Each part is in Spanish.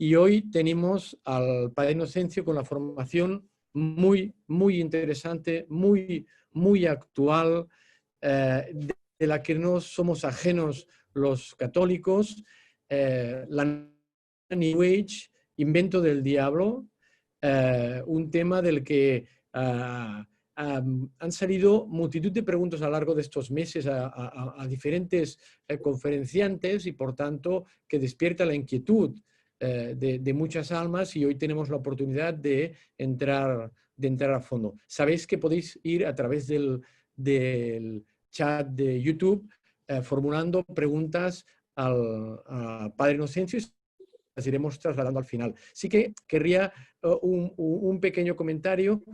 Y hoy tenemos al Padre Inocencio con la formación muy interesante, muy actual, de la que no somos ajenos los católicos, la New Age, invento del diablo, un tema del que han salido multitud de preguntas a lo largo de estos meses a diferentes conferenciantes y, por tanto, que despierta la inquietud de muchas almas, y hoy tenemos la oportunidad de entrar a fondo. Sabéis que podéis ir a través del chat de YouTube formulando preguntas al Padre Inocencio y las iremos trasladando al final. Sí que querría un pequeño comentario.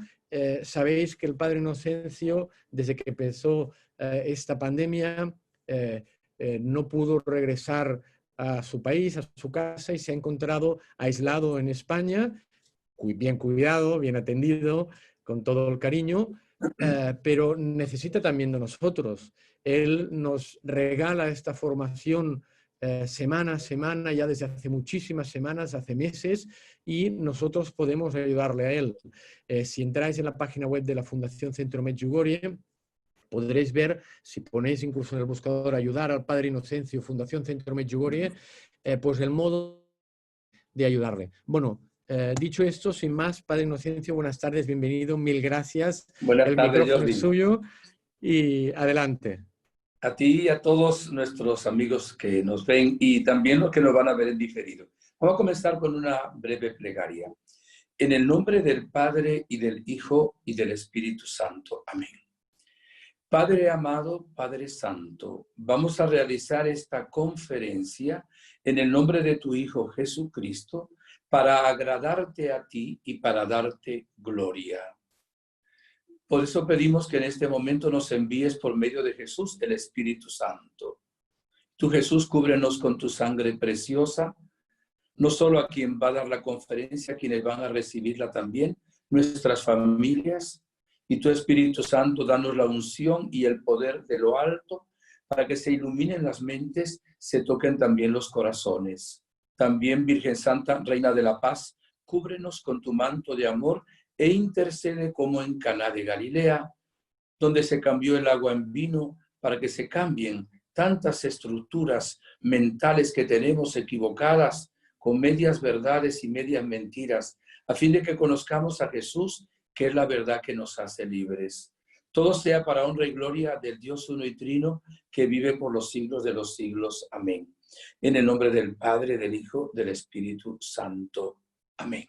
Sabéis que el Padre Inocencio, desde que empezó esta pandemia, no pudo regresar a su país, a su casa, y se ha encontrado aislado en España, bien cuidado, bien atendido, con todo el cariño, pero necesita también de nosotros. Él nos regala esta formación semana a semana, ya desde hace muchísimas semanas, hace meses, y nosotros podemos ayudarle a él. Si entráis en la página web de la Fundación Centro Medjugorje, podréis ver, si ponéis incluso en el buscador ayudar al Padre Inocencio, Fundación Centro Medjugorje, pues el modo de ayudarle. Bueno, dicho esto, sin más, Padre Inocencio, buenas tardes, bienvenido, mil gracias. Buenas El tardes, micrófono es Jordi. suyo y adelante. A ti y a todos nuestros amigos que nos ven y también los que nos van a ver en diferido. Vamos a comenzar con una breve plegaria. En el nombre del Padre y del Hijo y del Espíritu Santo. Amén. Padre amado, Padre Santo, vamos a realizar esta conferencia en el nombre de tu Hijo Jesucristo para agradarte a ti y para darte gloria. Por eso pedimos que en este momento nos envíes por medio de Jesús el Espíritu Santo. Tú, Jesús, cúbrenos con tu sangre preciosa, no solo a quien va a dar la conferencia, a quienes van a recibirla también, nuestras familias, y tu Espíritu Santo, danos la unción y el poder de lo alto para que se iluminen las mentes, se toquen también los corazones. También, Virgen Santa, Reina de la Paz, cúbrenos con tu manto de amor e intercede como en Caná de Galilea, donde se cambió el agua en vino para que se cambien tantas estructuras mentales que tenemos equivocadas con medias verdades y medias mentiras, a fin de que conozcamos a Jesús, que es la verdad que nos hace libres. Todo sea para honra y gloria del Dios uno y trino, que vive por los siglos de los siglos. Amén. En el nombre del Padre, del Hijo, del Espíritu Santo. Amén.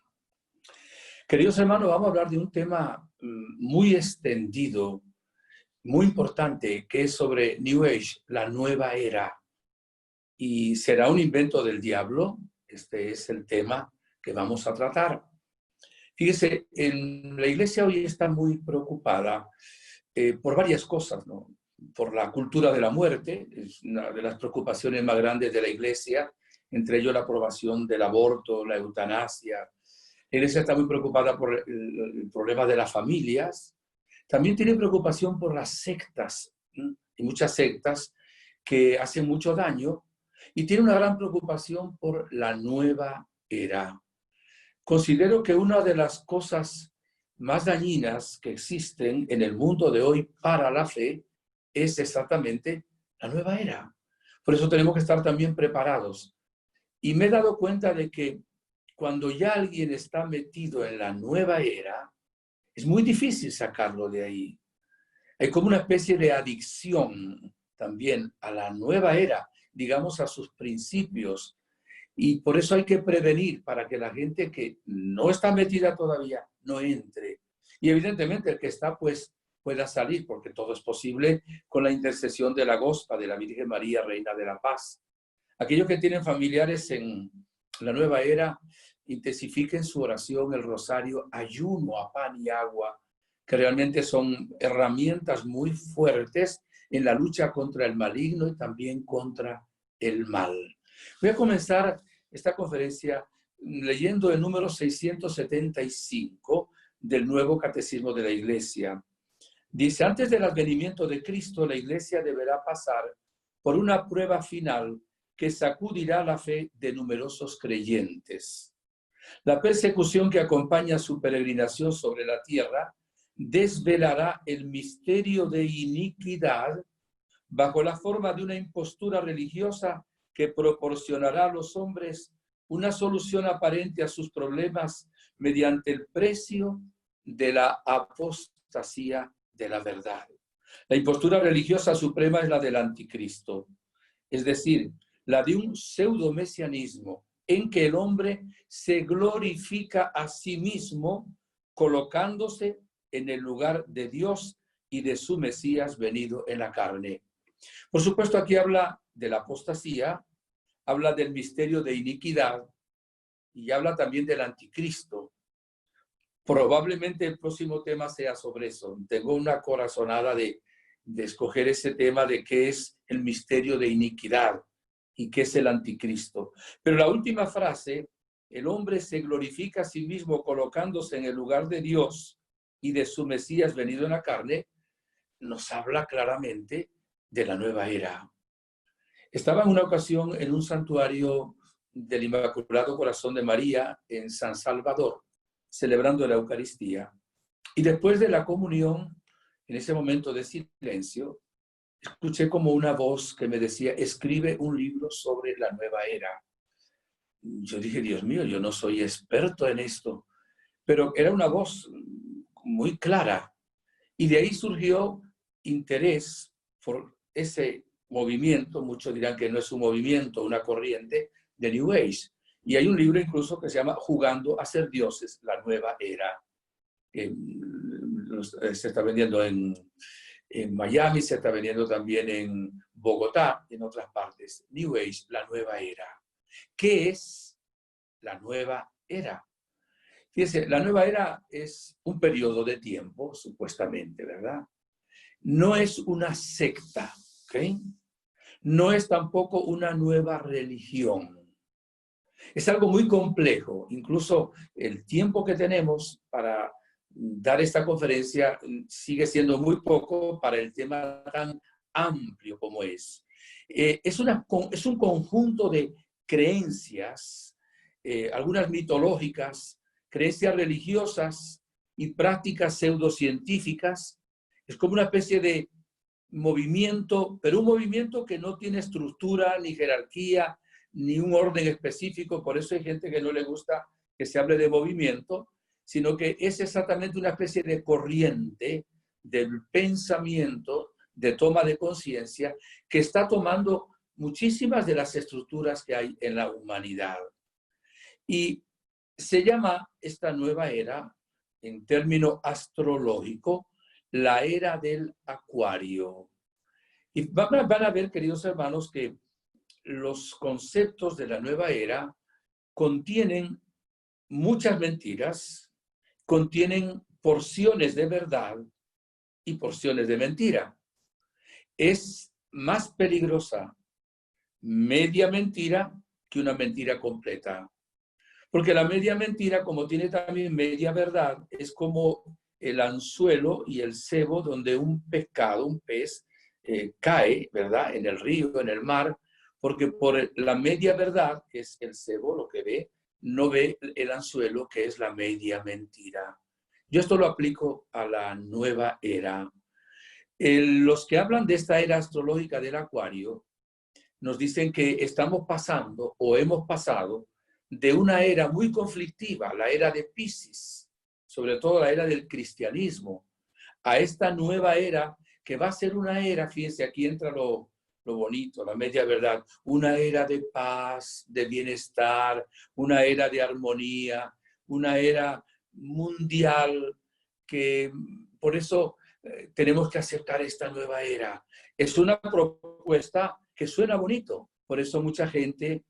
Queridos hermanos, vamos a hablar de un tema muy extendido, muy importante, que es sobre New Age, la nueva era. ¿Y será un invento del diablo? Este es el tema que vamos a tratar. Fíjese, la iglesia hoy está muy preocupada por varias cosas, ¿no? Por la cultura de la muerte, es una de las preocupaciones más grandes de la iglesia, entre ellos la aprobación del aborto, la eutanasia. La iglesia está muy preocupada por el problema de las familias. También tiene preocupación por las sectas, ¿sí? Y muchas sectas que hacen mucho daño. Y tiene una gran preocupación por la nueva era. Considero que una de las cosas más dañinas que existen en el mundo de hoy para la fe es exactamente la nueva era. Por eso tenemos que estar también preparados. Y me he dado cuenta de que cuando ya alguien está metido en la nueva era, es muy difícil sacarlo de ahí. Hay como una especie de adicción también a la nueva era, digamos a sus principios. Y por eso hay que prevenir para que la gente que no está metida todavía no entre. Y evidentemente el que está, pues, pueda salir, porque todo es posible con la intercesión de la Gospa, de la Virgen María, Reina de la Paz. Aquellos que tienen familiares en la nueva era, intensifiquen su oración, el rosario, ayuno a pan y agua, que realmente son herramientas muy fuertes en la lucha contra el maligno y también contra el mal. Voy a comenzar esta conferencia leyendo el número 675 del Nuevo Catecismo de la Iglesia. Dice, antes del advenimiento de Cristo, la Iglesia deberá pasar por una prueba final que sacudirá la fe de numerosos creyentes. La persecución que acompaña su peregrinación sobre la tierra desvelará el misterio de iniquidad bajo la forma de una impostura religiosa que proporcionará a los hombres una solución aparente a sus problemas mediante el precio de la apostasía de la verdad. La impostura religiosa suprema es la del anticristo, es decir, la de un pseudo-mesianismo en que el hombre se glorifica a sí mismo colocándose en el lugar de Dios y de su Mesías venido en la carne. Por supuesto, aquí habla de la apostasía, habla del misterio de iniquidad y habla también del anticristo. Probablemente el próximo tema sea sobre eso. Tengo una corazonada de escoger ese tema de qué es el misterio de iniquidad y qué es el anticristo. Pero la última frase, el hombre se glorifica a sí mismo colocándose en el lugar de Dios y de su Mesías venido en la carne, nos habla claramente de la nueva era. Estaba en una ocasión en un santuario del Inmaculado Corazón de María en San Salvador, celebrando la Eucaristía. Y después de la comunión, en ese momento de silencio, escuché como una voz que me decía, escribe un libro sobre la nueva era. Yo dije, Dios mío, yo no soy experto en esto, pero era una voz muy clara. Y de ahí surgió interés por ese movimiento, muchos dirán que no es un movimiento, una corriente de New Age. Y hay un libro incluso que se llama Jugando a ser dioses, la nueva era. Se está vendiendo en Miami, se está vendiendo también en Bogotá y en otras partes. New Age, la nueva era. ¿Qué es la nueva era? Fíjense, la nueva era es un periodo de tiempo, supuestamente, ¿verdad? No es una secta, ¿ok? No es tampoco una nueva religión. Es algo muy complejo. Incluso el tiempo que tenemos para dar esta conferencia sigue siendo muy poco para el tema tan amplio como es. Es un conjunto de creencias, algunas mitológicas, creencias religiosas y prácticas pseudocientíficas. Es como una especie de movimiento, pero un movimiento que no tiene estructura, ni jerarquía, ni un orden específico. Por eso hay gente que no le gusta que se hable de movimiento, sino que es exactamente una especie de corriente del pensamiento, de toma de conciencia, que está tomando muchísimas de las estructuras que hay en la humanidad. Y se llama esta nueva era, en término astrológico, la era del Acuario. Y van a ver, queridos hermanos, que los conceptos de la nueva era contienen muchas mentiras, contienen porciones de verdad y porciones de mentira. Es más peligrosa media mentira que una mentira completa. Porque la media mentira, como tiene también media verdad, es como el anzuelo y el cebo donde un pescado, un pez, cae, ¿verdad? En el río, en el mar, porque por la media verdad, que es el cebo, lo que ve, no ve el anzuelo, que es la media mentira. Yo esto lo aplico a la nueva era. Los que hablan de esta era astrológica del Acuario nos dicen que estamos pasando o hemos pasado de una era muy conflictiva, la era de Piscis, sobre todo la era del cristianismo, a esta nueva era que va a ser una era, fíjense, aquí entra lo bonito, la media verdad, una era de paz, de bienestar, una era de armonía, una era mundial, que por eso tenemos que aceptar esta nueva era. Es una propuesta que suena bonito, por eso mucha gente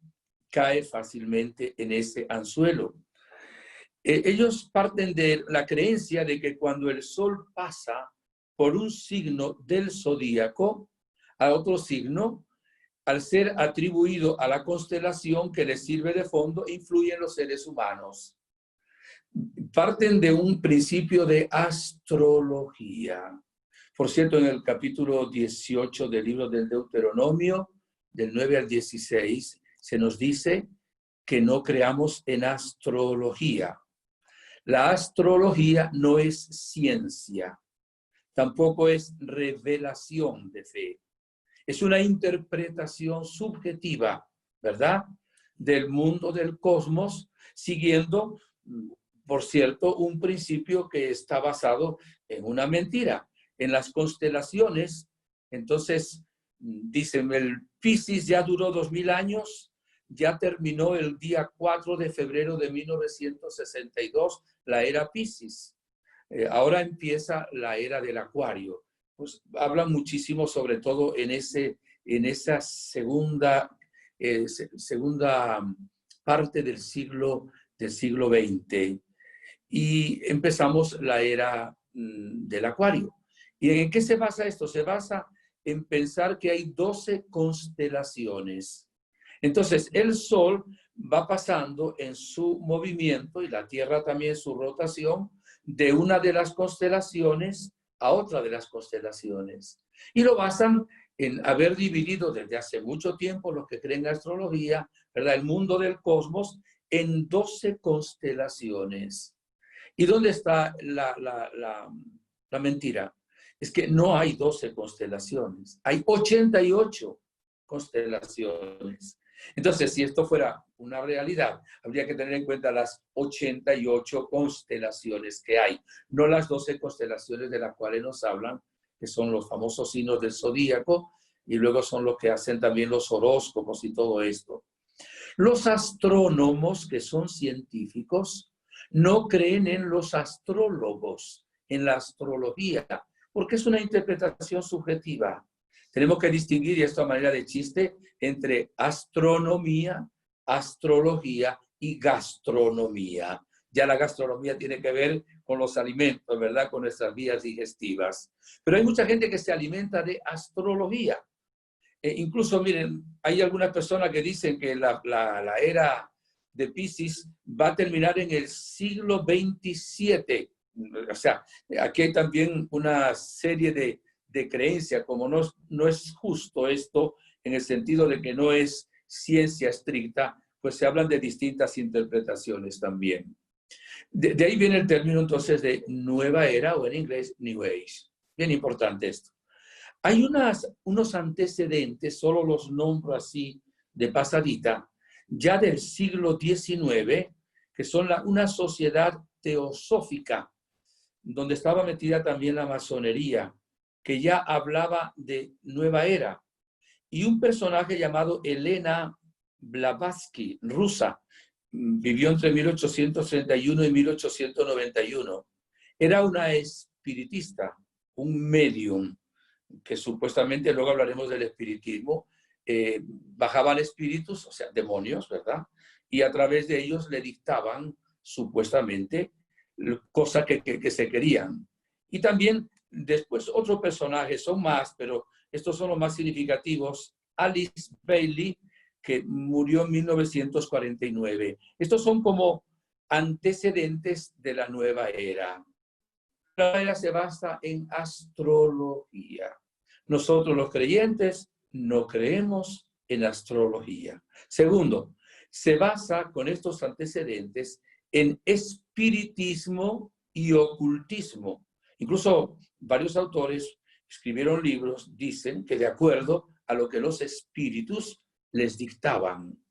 cae fácilmente en ese anzuelo. Ellos parten de la creencia de que cuando el sol pasa por un signo del zodíaco a otro signo, al ser atribuido a la constelación que les sirve de fondo, influye en los seres humanos. Parten de un principio de astrología. Por cierto, en el capítulo 18 del libro del Deuteronomio, del 9 al 16, se nos dice que no creamos en astrología. La astrología no es ciencia, tampoco es revelación de fe. Es una interpretación subjetiva, ¿verdad?, del mundo del cosmos, siguiendo, por cierto, un principio que está basado en una mentira, en las constelaciones. Entonces, dicen, el Piscis ya duró 2000 años, ya terminó el día 4 de febrero de 1962, la era Piscis. Ahora empieza la era del Acuario. Pues habla muchísimo, sobre todo en esa segunda parte del siglo XX. Y empezamos la era del Acuario. ¿Y en qué se basa esto? Se basa en pensar que hay 12 constelaciones. Entonces, el Sol va pasando en su movimiento y la Tierra también su rotación de una de las constelaciones a otra de las constelaciones. Y lo basan en haber dividido desde hace mucho tiempo, los que creen en astrología, ¿verdad?, el mundo del cosmos en 12 constelaciones. ¿Y dónde está la mentira? Es que no hay 12 constelaciones, hay 88 constelaciones. Entonces, si esto fuera una realidad, habría que tener en cuenta las 88 constelaciones que hay, no las 12 constelaciones de las cuales nos hablan, que son los famosos signos del zodíaco, y luego son los que hacen también los horóscopos y todo esto. Los astrónomos, que son científicos, no creen en los astrólogos, en la astrología, porque es una interpretación subjetiva. Tenemos que distinguir, y esto a manera de chiste, entre astronomía, astrología y gastronomía. Ya la gastronomía tiene que ver con los alimentos, ¿verdad?, con nuestras vías digestivas. Pero hay mucha gente que se alimenta de astrología. Incluso, miren, hay algunas personas que dicen que la era de Piscis va a terminar en el siglo XXVII. O sea, aquí hay también una serie de creencias, como no es justo esto, en el sentido de que no es ciencia estricta, pues se hablan de distintas interpretaciones también. De ahí viene el término entonces de nueva era, o en inglés New Age. Bien importante esto. Hay unos antecedentes, solo los nombro así de pasadita, ya del siglo XIX, que son una sociedad teosófica, donde estaba metida también la masonería, que ya hablaba de nueva era. Y un personaje llamado Elena Blavatsky, rusa, vivió entre 1831 y 1891. Era una espiritista, un medium, que supuestamente, luego hablaremos del espiritismo, bajaban espíritus, o sea, demonios, ¿verdad? Y a través de ellos le dictaban, supuestamente, cosas que se querían. Y también después otros personajes, son más, pero estos son los más significativos. Alice Bailey, que murió en 1949. Estos son como antecedentes de la nueva era. La nueva era se basa en astrología. Nosotros los creyentes no creemos en astrología. Segundo, se basa con estos antecedentes en espiritismo y ocultismo. Incluso varios autores escribieron libros, dicen que de acuerdo a lo que los espíritus les dictaban.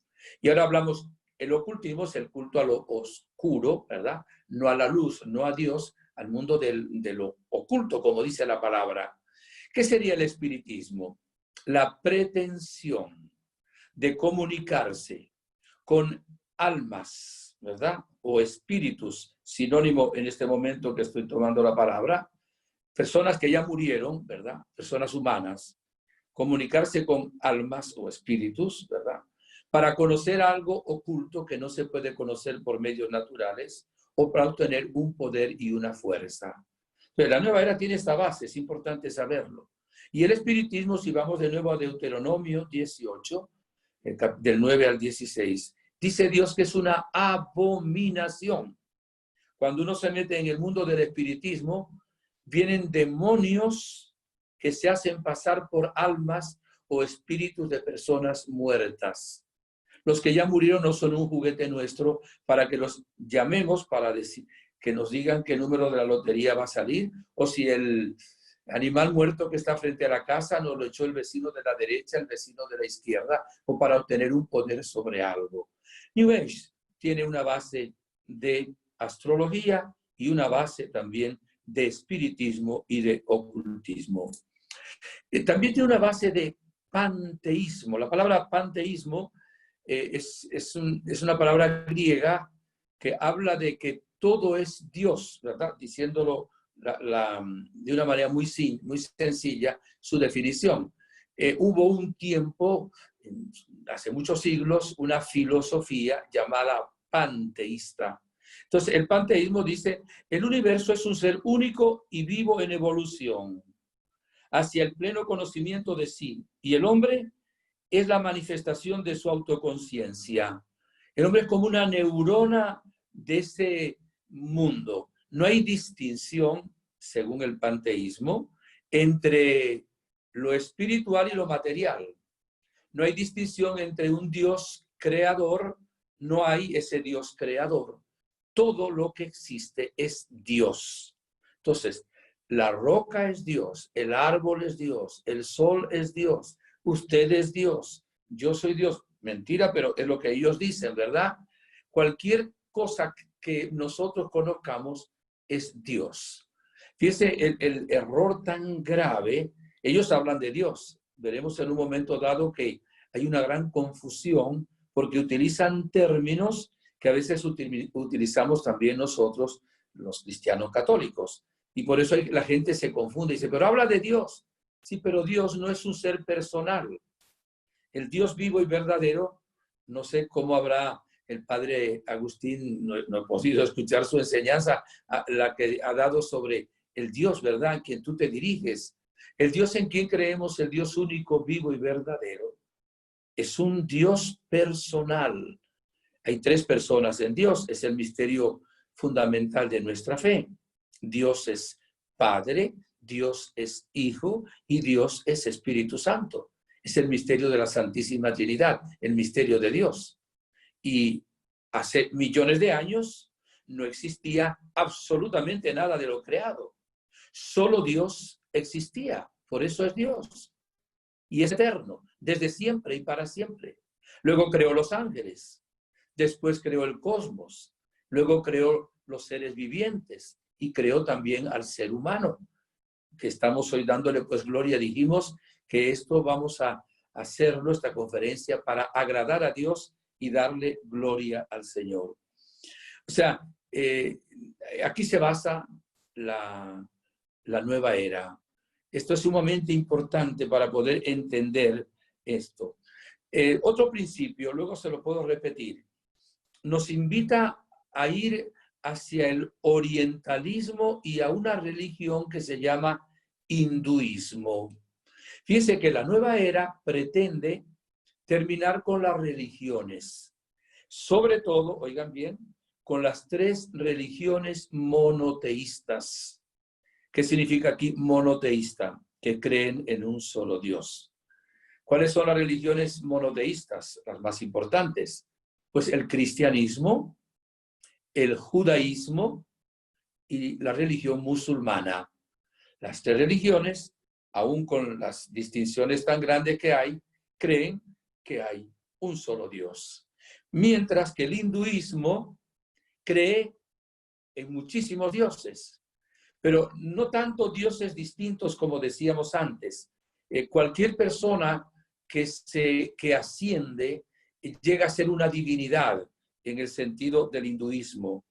Y ahora hablamos, el ocultismo es el culto a lo oscuro, ¿verdad? No a la luz, no a Dios, al mundo de lo oculto, como dice la palabra. ¿Qué sería el espiritismo? La pretensión de comunicarse con almas, ¿verdad?, o espíritus, sinónimo en este momento que estoy tomando la palabra, personas que ya murieron, ¿verdad?, personas humanas, comunicarse con almas o espíritus, ¿verdad?, para conocer algo oculto que no se puede conocer por medios naturales o para obtener un poder y una fuerza. Pero la nueva era tiene esta base, es importante saberlo. Y el espiritismo, si vamos de nuevo a Deuteronomio 18, del 9 al 16, dice Dios que es una abominación. Cuando uno se mete en el mundo del espiritismo, vienen demonios que se hacen pasar por almas o espíritus de personas muertas. Los que ya murieron no son un juguete nuestro para que los llamemos para decir, que nos digan qué número de la lotería va a salir, o si el animal muerto que está frente a la casa nos lo echó el vecino de la derecha, el vecino de la izquierda, o para obtener un poder sobre algo. New Age tiene una base de astrología y una base también de espiritismo y de ocultismo. También tiene una base de panteísmo. La palabra panteísmo es una palabra griega que habla de que todo es Dios, ¿verdad? Diciéndolo de una manera muy sencilla, su definición. Hubo un tiempo, hace muchos siglos, una filosofía llamada panteísta. Entonces, el panteísmo dice, el universo es un ser único y vivo en evolución hacia el pleno conocimiento de sí, y el hombre es la manifestación de su autoconciencia. El hombre es como una neurona de ese mundo. No hay distinción, según el panteísmo, entre lo espiritual y lo material. No hay distinción entre un Dios creador, no hay ese Dios creador. Todo lo que existe es Dios. Entonces, la roca es Dios, el árbol es Dios, el sol es Dios, usted es Dios, yo soy Dios. Mentira, pero es lo que ellos dicen, ¿verdad? Cualquier cosa que nosotros conozcamos es Dios. Fíjense el error tan grave. Ellos hablan de Dios. Veremos en un momento dado que hay una gran confusión porque utilizan términos que a veces utilizamos también nosotros, los cristianos católicos. Y por eso la gente se confunde y dice, pero habla de Dios. Sí, pero Dios no es un ser personal. El Dios vivo y verdadero, no sé cómo habrá el padre Agustín, no he podido escuchar su enseñanza, la que ha dado sobre el Dios, ¿verdad?, en quien tú te diriges. El Dios en quien creemos, el Dios único, vivo y verdadero, es un Dios personal. Hay tres personas en Dios, es el misterio fundamental de nuestra fe. Dios es Padre, Dios es Hijo y Dios es Espíritu Santo. Es el misterio de la Santísima Trinidad, el misterio de Dios. Y hace millones de años no existía absolutamente nada de lo creado. Solo Dios existía, por eso es Dios. Y es eterno, desde siempre y para siempre. Luego creó los ángeles, después creó el cosmos, luego creó los seres vivientes y creó también al ser humano, que estamos hoy dándole pues gloria. Dijimos que esto vamos a hacer nuestra conferencia para agradar a Dios y darle gloria al Señor. O sea, aquí se basa la nueva era. Esto es sumamente importante para poder entender esto. Otro principio, luego se lo puedo repetir, nos invita a ir hacia el orientalismo y a una religión que se llama hinduismo. Fíjense que la nueva era pretende terminar con las religiones, sobre todo, oigan bien, con las tres religiones monoteístas. ¿Qué significa aquí monoteísta? Que creen en un solo Dios. ¿Cuáles son las religiones monoteístas? Las más importantes. Pues el cristianismo, el judaísmo y la religión musulmana. Las tres religiones, aún con las distinciones tan grandes que hay, creen que hay un solo Dios. Mientras que el hinduismo cree en muchísimos dioses, pero no tanto dioses distintos como decíamos antes. Cualquier persona que asciende llega a ser una divinidad en el sentido del hinduismo.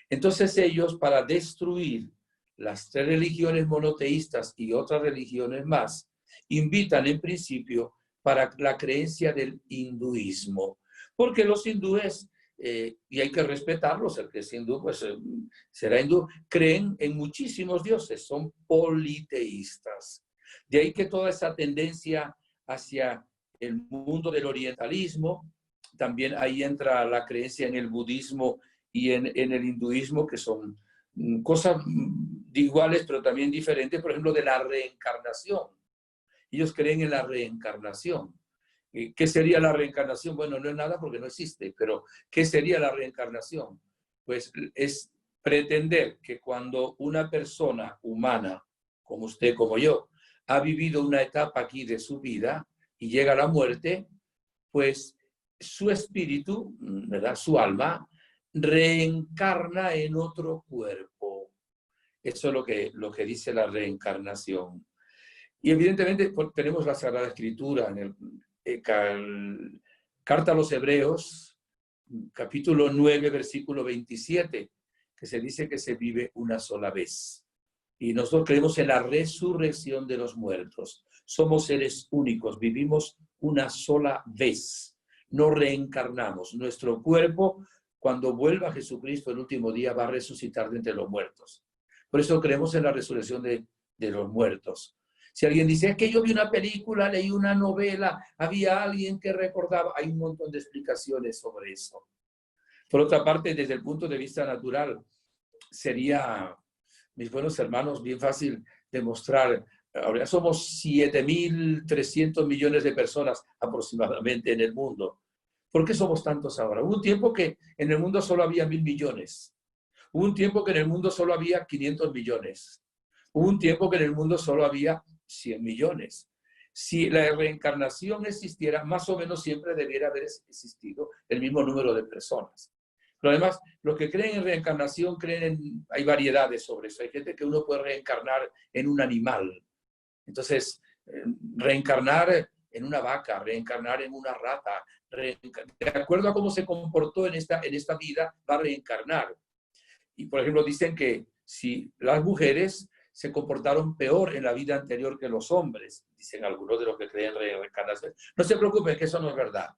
Entonces ellos, para destruir las tres religiones monoteístas y otras religiones más, invitan en principio para la creencia del hinduismo. Porque los hindúes, y hay que respetarlos, el que es hindú, pues será hindú, creen en muchísimos dioses, son politeístas. De ahí que toda esa tendencia hacia el mundo del orientalismo, también ahí entra la creencia en el budismo y en el hinduismo, que son cosas iguales, pero también diferentes, por ejemplo, de la reencarnación. ellos creen en la reencarnación. ¿Qué sería la reencarnación? Bueno, no es nada porque no existe, pero ¿qué sería la reencarnación? Pues es pretender que cuando una persona humana, como usted, como yo, ha vivido una etapa aquí de su vida y llega a la muerte, pues su espíritu, ¿verdad? Su alma, reencarna en otro cuerpo. Eso es lo que dice la reencarnación. Y evidentemente tenemos la Sagrada Escritura en Carta a los Hebreos, capítulo 9, versículo 27, que se dice que se vive una sola vez. Y nosotros creemos en la resurrección de los muertos. Somos seres únicos, vivimos una sola vez. No reencarnamos. Nuestro cuerpo, cuando vuelva a Jesucristo el último día, va a resucitar de entre los muertos. Por eso creemos en la resurrección de los muertos. Si alguien dice, es que yo vi una película, leí una novela, había alguien que recordaba, hay un montón de explicaciones sobre eso. Por otra parte, desde el punto de vista natural, sería, mis buenos hermanos, bien fácil demostrar. Ahora somos 7.300 millones de personas aproximadamente en el mundo. ¿Por qué somos tantos ahora? Hubo un tiempo que en el mundo solo había 1.000 millones. Hubo un tiempo que en el mundo solo había 500 millones. Hubo un tiempo que en el mundo solo había 100 millones. Si la reencarnación existiera, más o menos siempre debiera haber existido el mismo número de personas. Pero además, los que creen en reencarnación hay variedades sobre eso. Hay gente que uno puede reencarnar en un animal. Entonces, reencarnar en una vaca, reencarnar en una rata, de acuerdo a cómo se comportó en esta vida, va a reencarnar. Y, por ejemplo, dicen que si las mujeres se comportaron peor en la vida anterior que los hombres, dicen algunos de los que creen en reencarnación. No se preocupen, que eso no es verdad,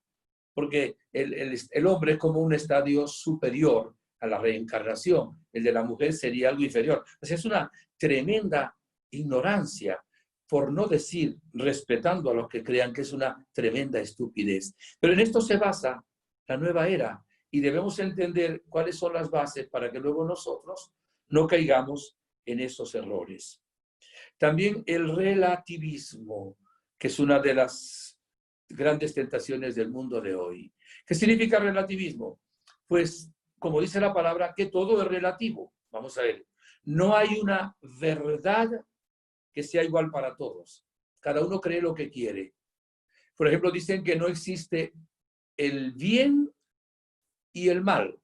porque el hombre es como un estadio superior a la reencarnación, el de la mujer sería algo inferior. O sea, es una tremenda ignorancia, por no decir, respetando a los que crean que es una tremenda estupidez. Pero en esto se basa la nueva era, y debemos entender cuáles son las bases para que luego nosotros no caigamos en esos errores. También el relativismo, que es una de las grandes tentaciones del mundo de hoy. ¿Qué significa relativismo? Pues, como dice la palabra, que todo es relativo. Vamos a ver, no hay una verdad que sea igual para todos. Cada uno cree lo que quiere. Por ejemplo, dicen que no existe el bien y el mal,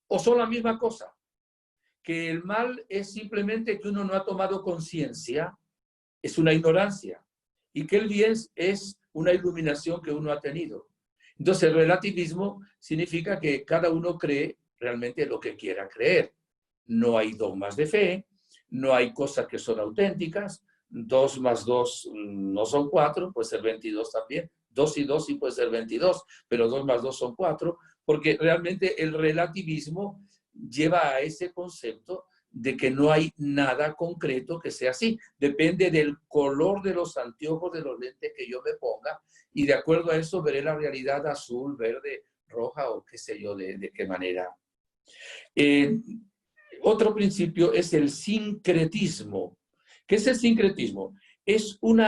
o son la misma cosa. Que el mal es simplemente que uno no ha tomado conciencia, es una ignorancia, y que el bien es una iluminación que uno ha tenido. Entonces, el relativismo significa que cada uno cree realmente lo que quiera creer. No hay dogmas de fe, no hay cosas que son auténticas. 2 más 2 no son 4, puede ser 22 también. 2 y 2 sí puede ser 22, pero 2 más 2 son 4, porque realmente el relativismo lleva a ese concepto de que no hay nada concreto que sea así. Depende del color de los anteojos, de los lentes que yo me ponga, y de acuerdo a eso veré la realidad azul, verde, roja o qué sé yo, de qué manera. Otro principio es el sincretismo. ¿Qué es el sincretismo? Es un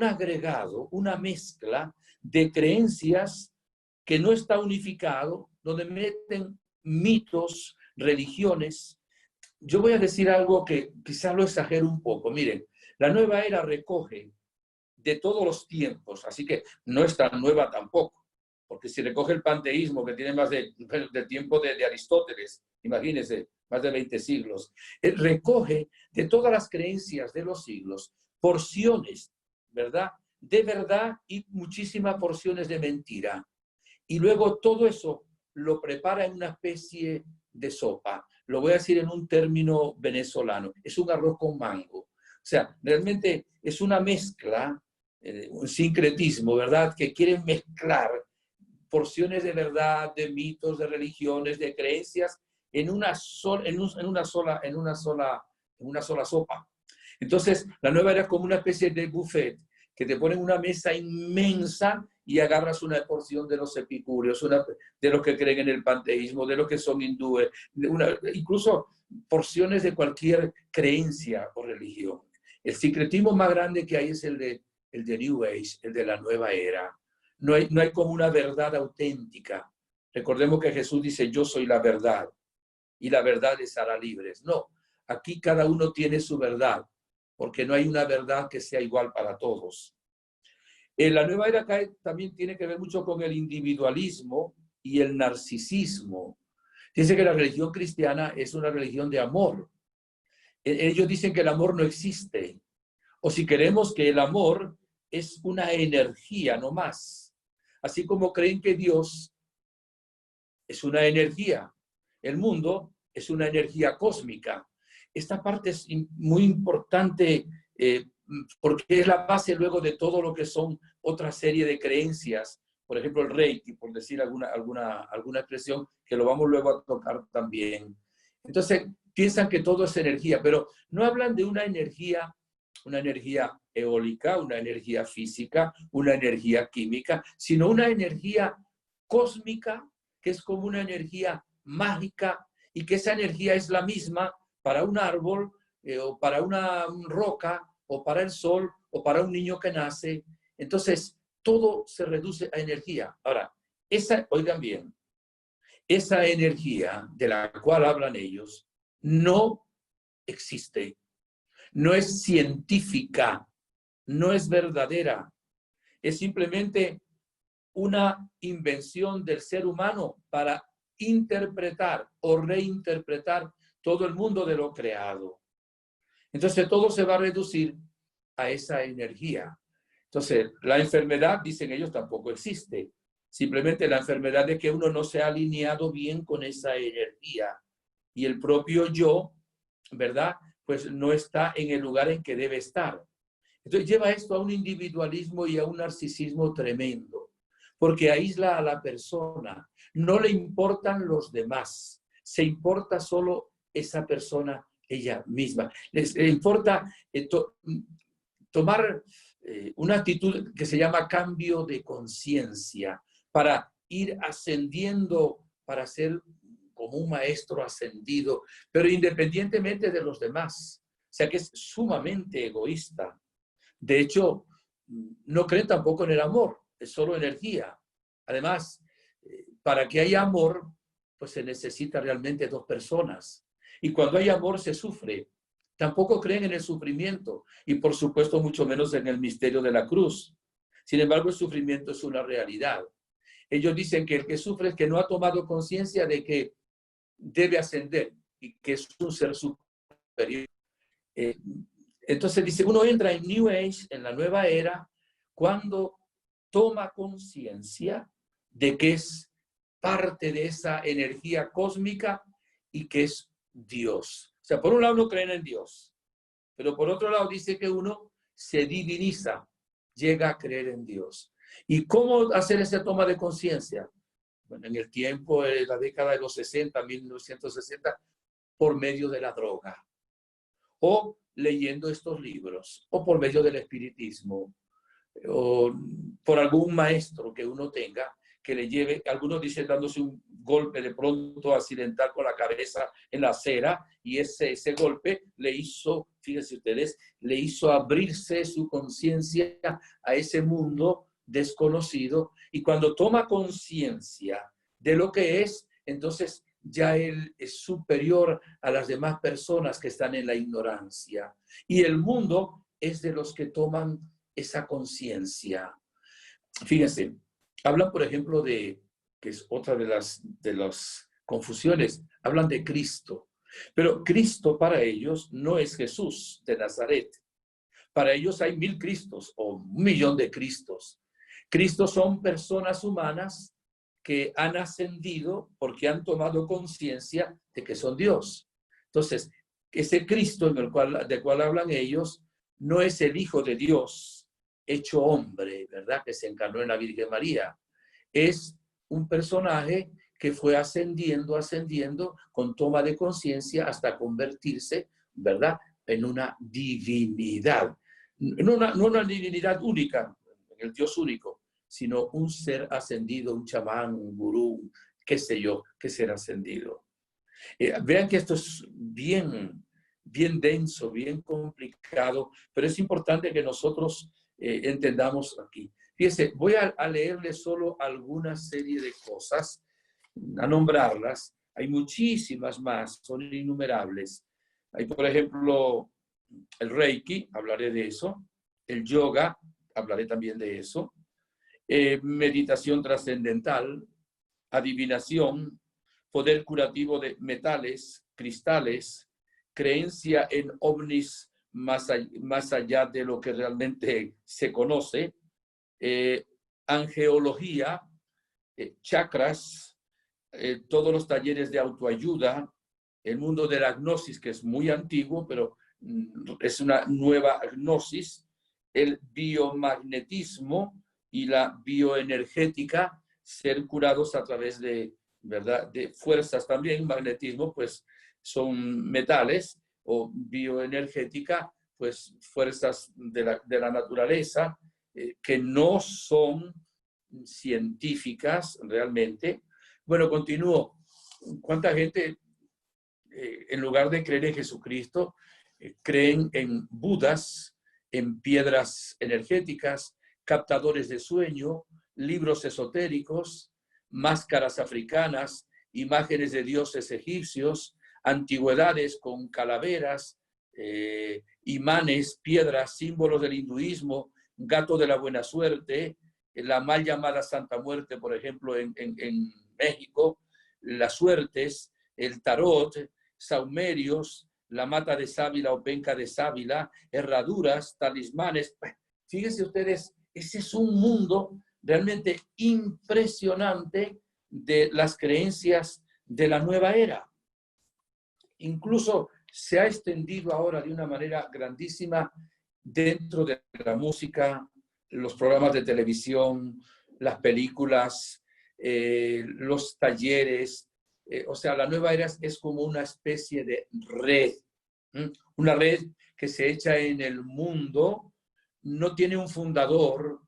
agregado, una mezcla de creencias que no está unificado, donde meten mitos, religiones. Yo voy a decir algo que quizás lo exagero un poco. Miren, la nueva era recoge de todos los tiempos, así que no es tan nueva tampoco, porque si recoge el panteísmo, que tiene más del tiempo de Aristóteles, imagínense, más de 20 siglos, recoge de todas las creencias de los siglos porciones, ¿verdad? De verdad y muchísimas porciones de mentira. Y luego todo eso lo prepara en una especie de sopa. Lo voy a decir en un término venezolano. Es un arroz con mango. O sea, realmente es una mezcla, un sincretismo, ¿verdad? Que quieren mezclar porciones de verdad, de mitos, de religiones, de creencias en una sola sopa. Entonces, la nueva era como una especie de buffet que te ponen una mesa inmensa y agarras una porción de los epicúreos, de los que creen en el panteísmo, de los que son hindúes, incluso porciones de cualquier creencia o religión. El sincretismo más grande que hay es el de el de New Age, el de la nueva era. No hay como una verdad auténtica. Recordemos que Jesús dice, yo soy la verdad y la verdad les hará libres. No, aquí cada uno tiene su verdad, porque no hay una verdad que sea igual para todos. La nueva era también tiene que ver mucho con el individualismo y el narcisismo. Dice que la religión cristiana es una religión de amor. Ellos dicen que el amor no existe. O si queremos que el amor es una energía, no más. Así como creen que Dios es una energía. El mundo es una energía cósmica. Esta parte es muy importante porque es la base luego de todo lo que son otra serie de creencias. Por ejemplo, el Reiki, por decir alguna expresión, que lo vamos luego a tocar también. Entonces, piensan que todo es energía, pero no hablan de una energía eólica, una energía física, una energía química, sino una energía cósmica, que es como una energía mágica, y que esa energía es la misma para un árbol, o para una roca, o para el sol, o para un niño que nace. Entonces, todo se reduce a energía. Ahora, oigan bien, esa energía de la cual hablan ellos no existe, no es científica, no es verdadera, es simplemente una invención del ser humano para interpretar o reinterpretar todo el mundo de lo creado. Entonces todo se va a reducir a esa energía. Entonces la enfermedad, dicen ellos, tampoco existe. Simplemente la enfermedad de que uno no se ha alineado bien con esa energía. Y el propio yo, ¿verdad? Pues no está en el lugar en que debe estar. Entonces lleva esto a un individualismo y a un narcisismo tremendo, porque aísla a la persona. No le importan los demás, se importa solo esa persona, ella misma. Les importa tomar una actitud que se llama cambio de conciencia, para ir ascendiendo, para ser como un maestro ascendido, pero independientemente de los demás. O sea que es sumamente egoísta. De hecho, no creen tampoco en el amor, es solo energía. Además, para que haya amor, pues se necesita realmente dos personas. Y cuando hay amor se sufre. Tampoco creen en el sufrimiento y por supuesto mucho menos en el misterio de la cruz. Sin embargo, el sufrimiento es una realidad. Ellos dicen que el que sufre es que no ha tomado conciencia de que debe ascender y que es un ser superior. Entonces dice, uno entra en New Age, en la nueva era, cuando toma conciencia de que es parte de esa energía cósmica y que es Dios. O sea, por un lado no creen en Dios, pero por otro lado dice que uno se diviniza, llega a creer en Dios. ¿Y cómo hacer esa toma de conciencia? Bueno, en el tiempo, en la década de los 60, 1960, por medio de la droga, o leyendo estos libros, o por medio del espiritismo, o por algún maestro que uno tenga, que le lleve, algunos dicen dándose un golpe de pronto accidental con la cabeza en la acera, y ese golpe le hizo, fíjense ustedes, le hizo abrirse su conciencia a ese mundo desconocido, y cuando toma conciencia de lo que es, entonces ya él es superior a las demás personas que están en la ignorancia. Y el mundo es de los que toman esa conciencia. Fíjense, hablan, por ejemplo, que es otra de las confusiones, hablan de Cristo. Pero Cristo para ellos no es Jesús de Nazaret. Para ellos hay 1000 Cristos o 1.000.000 de Cristos. Cristos son personas humanas que han ascendido porque han tomado conciencia de que son Dios. Entonces, ese Cristo del cual hablan ellos no es el Hijo de Dios hecho hombre, ¿verdad? Que se encarnó en la Virgen María. Es un personaje que fue ascendiendo con toma de conciencia hasta convertirse, ¿verdad?, en una divinidad. No una divinidad única, el Dios único, sino un ser ascendido, un chamán, un gurú, qué sé yo, qué ser ascendido. Vean que esto es bien denso, bien complicado, pero es importante que nosotros entendamos aquí. Fíjense, voy a leerles solo alguna serie de cosas, a nombrarlas. Hay muchísimas más, son innumerables. Hay, por ejemplo, el Reiki, hablaré de eso. El yoga, hablaré también de eso. Meditación trascendental, adivinación, poder curativo de metales, cristales, creencia en ovnis más allá de lo que realmente se conoce, angeología, chakras, todos los talleres de autoayuda, el mundo de la gnosis, que es muy antiguo, pero es una nueva gnosis, el biomagnetismo y la bioenergética, ser curados a través de, ¿verdad?, de fuerzas también. Magnetismo, pues, son metales, o bioenergética, pues, fuerzas de la naturaleza, que no son científicas realmente. Bueno, continúo. ¿Cuánta gente, en lugar de creer en Jesucristo, creen en budas, en piedras energéticas, captadores de sueño, libros esotéricos, máscaras africanas, imágenes de dioses egipcios, antigüedades con calaveras, imanes, piedras, símbolos del hinduismo, gato de la buena suerte, la mal llamada Santa Muerte, por ejemplo, en México, las suertes, el tarot, saumerios, la mata de sábila o penca de sábila, herraduras, talismanes. Fíjense ustedes, ese es un mundo realmente impresionante de las creencias de la nueva era. Incluso se ha extendido ahora de una manera grandísima dentro de la música, los programas de televisión, las películas, los talleres. O sea, la nueva era es como una especie de red, una red que se echa en el mundo, no tiene un fundador,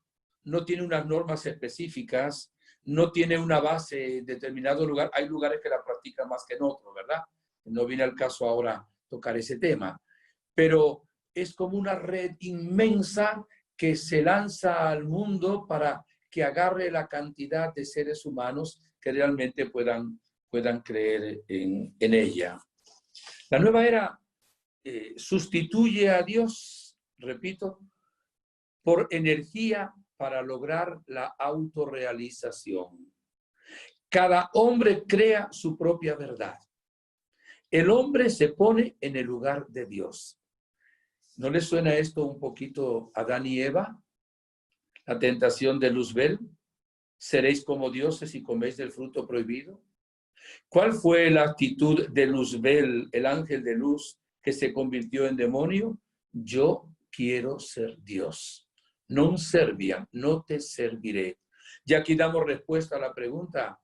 no tiene unas normas específicas, no tiene una base en determinado lugar. Hay lugares que la practican más que en otros, ¿verdad? No viene al caso ahora tocar ese tema, pero es como una red inmensa que se lanza al mundo para que agarre la cantidad de seres humanos que realmente puedan creer en ella. La nueva era sustituye a Dios, repito, por energía para lograr la autorrealización. Cada hombre crea su propia verdad. El hombre se pone en el lugar de Dios. ¿No les suena esto un poquito a Adán y Eva? La tentación de Luzbel. ¿Seréis como dioses si coméis del fruto prohibido? ¿Cuál fue la actitud de Luzbel, el ángel de luz, que se convirtió en demonio? Yo quiero ser Dios. Non serviam, no te serviré. Y aquí damos respuesta a la pregunta,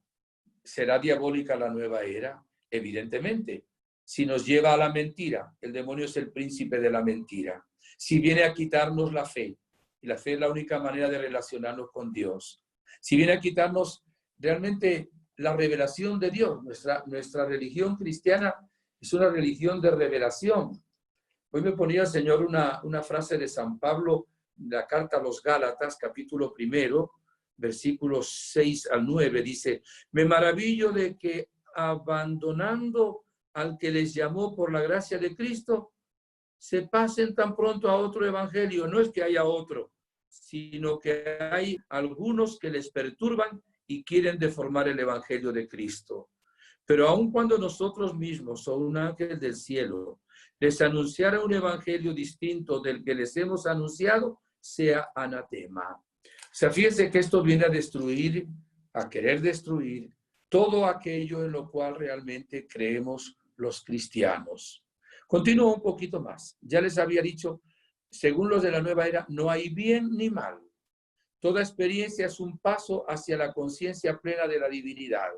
¿será diabólica la nueva era? Evidentemente. Si nos lleva a la mentira, el demonio es el príncipe de la mentira. Si viene a quitarnos la fe, y la fe es la única manera de relacionarnos con Dios. Si viene a quitarnos realmente la revelación de Dios, nuestra religión cristiana es una religión de revelación. Hoy me ponía el Señor una frase de San Pablo, la carta a los Gálatas, capítulo 1, versículos 6 al 9, dice: me maravillo de que abandonando al que les llamó por la gracia de Cristo, se pasen tan pronto a otro evangelio. No es que haya otro, sino que hay algunos que les perturban y quieren deformar el evangelio de Cristo. Pero aun cuando nosotros mismos o un ángel del cielo les anunciara un evangelio distinto del que les hemos anunciado, sea anatema. O sea, fíjense que esto viene a destruir, a querer destruir todo aquello en lo cual realmente creemos los cristianos. Continúo un poquito más. Ya les había dicho, según los de la nueva era, no hay bien ni mal. Toda experiencia es un paso hacia la conciencia plena de la divinidad.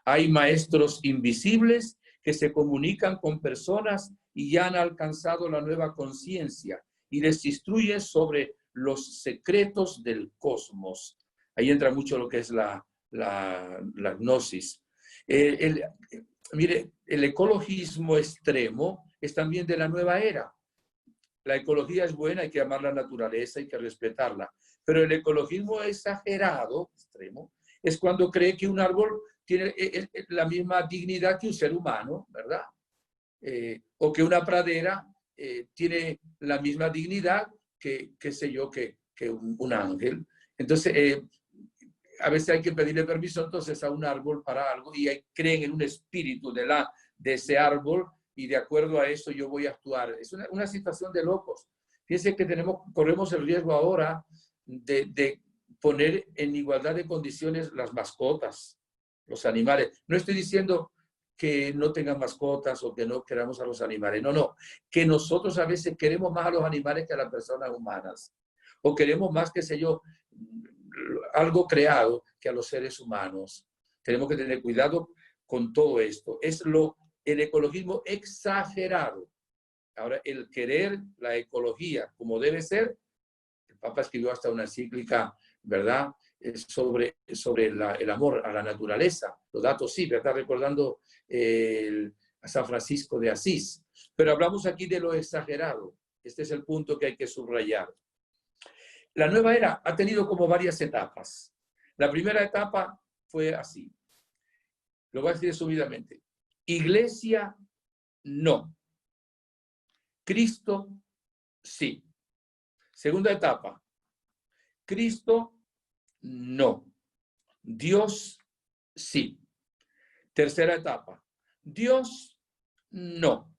Hay maestros invisibles que se comunican con personas y ya han alcanzado la nueva conciencia y les instruyen sobre los secretos del cosmos. Ahí entra mucho lo que es la gnosis. Mire, el ecologismo extremo es también de la nueva era. La ecología es buena, hay que amar la naturaleza, hay que respetarla. Pero el ecologismo exagerado, extremo, es cuando cree que un árbol tiene la misma dignidad que un ser humano, ¿verdad? O que una pradera tiene la misma dignidad que, qué sé yo, que un ángel. Entonces, a veces hay que pedirle permiso entonces a un árbol para algo y creen en un espíritu de ese árbol y de acuerdo a eso yo voy a actuar. Es una situación de locos. Fíjense que corremos el riesgo ahora de poner en igualdad de condiciones las mascotas, los animales. No estoy diciendo que no tengan mascotas o que no queramos a los animales. No, no. Que nosotros a veces queremos más a los animales que a las personas humanas. O queremos más, qué sé yo, algo creado que a los seres humanos. Tenemos que tener cuidado con todo esto. Es el ecologismo exagerado. Ahora, el querer la ecología como debe ser, el Papa escribió hasta una encíclica, ¿verdad?, sobre el amor a la naturaleza. Los datos sí, ¿verdad?, recordando a San Francisco de Asís. Pero hablamos aquí de lo exagerado. Este es el punto que hay que subrayar. La nueva era ha tenido como varias etapas. La primera etapa fue así. Lo voy a decir resumidamente. Iglesia, no. Cristo, sí. Segunda etapa. Cristo, no. Dios, sí. Tercera etapa. Dios, no.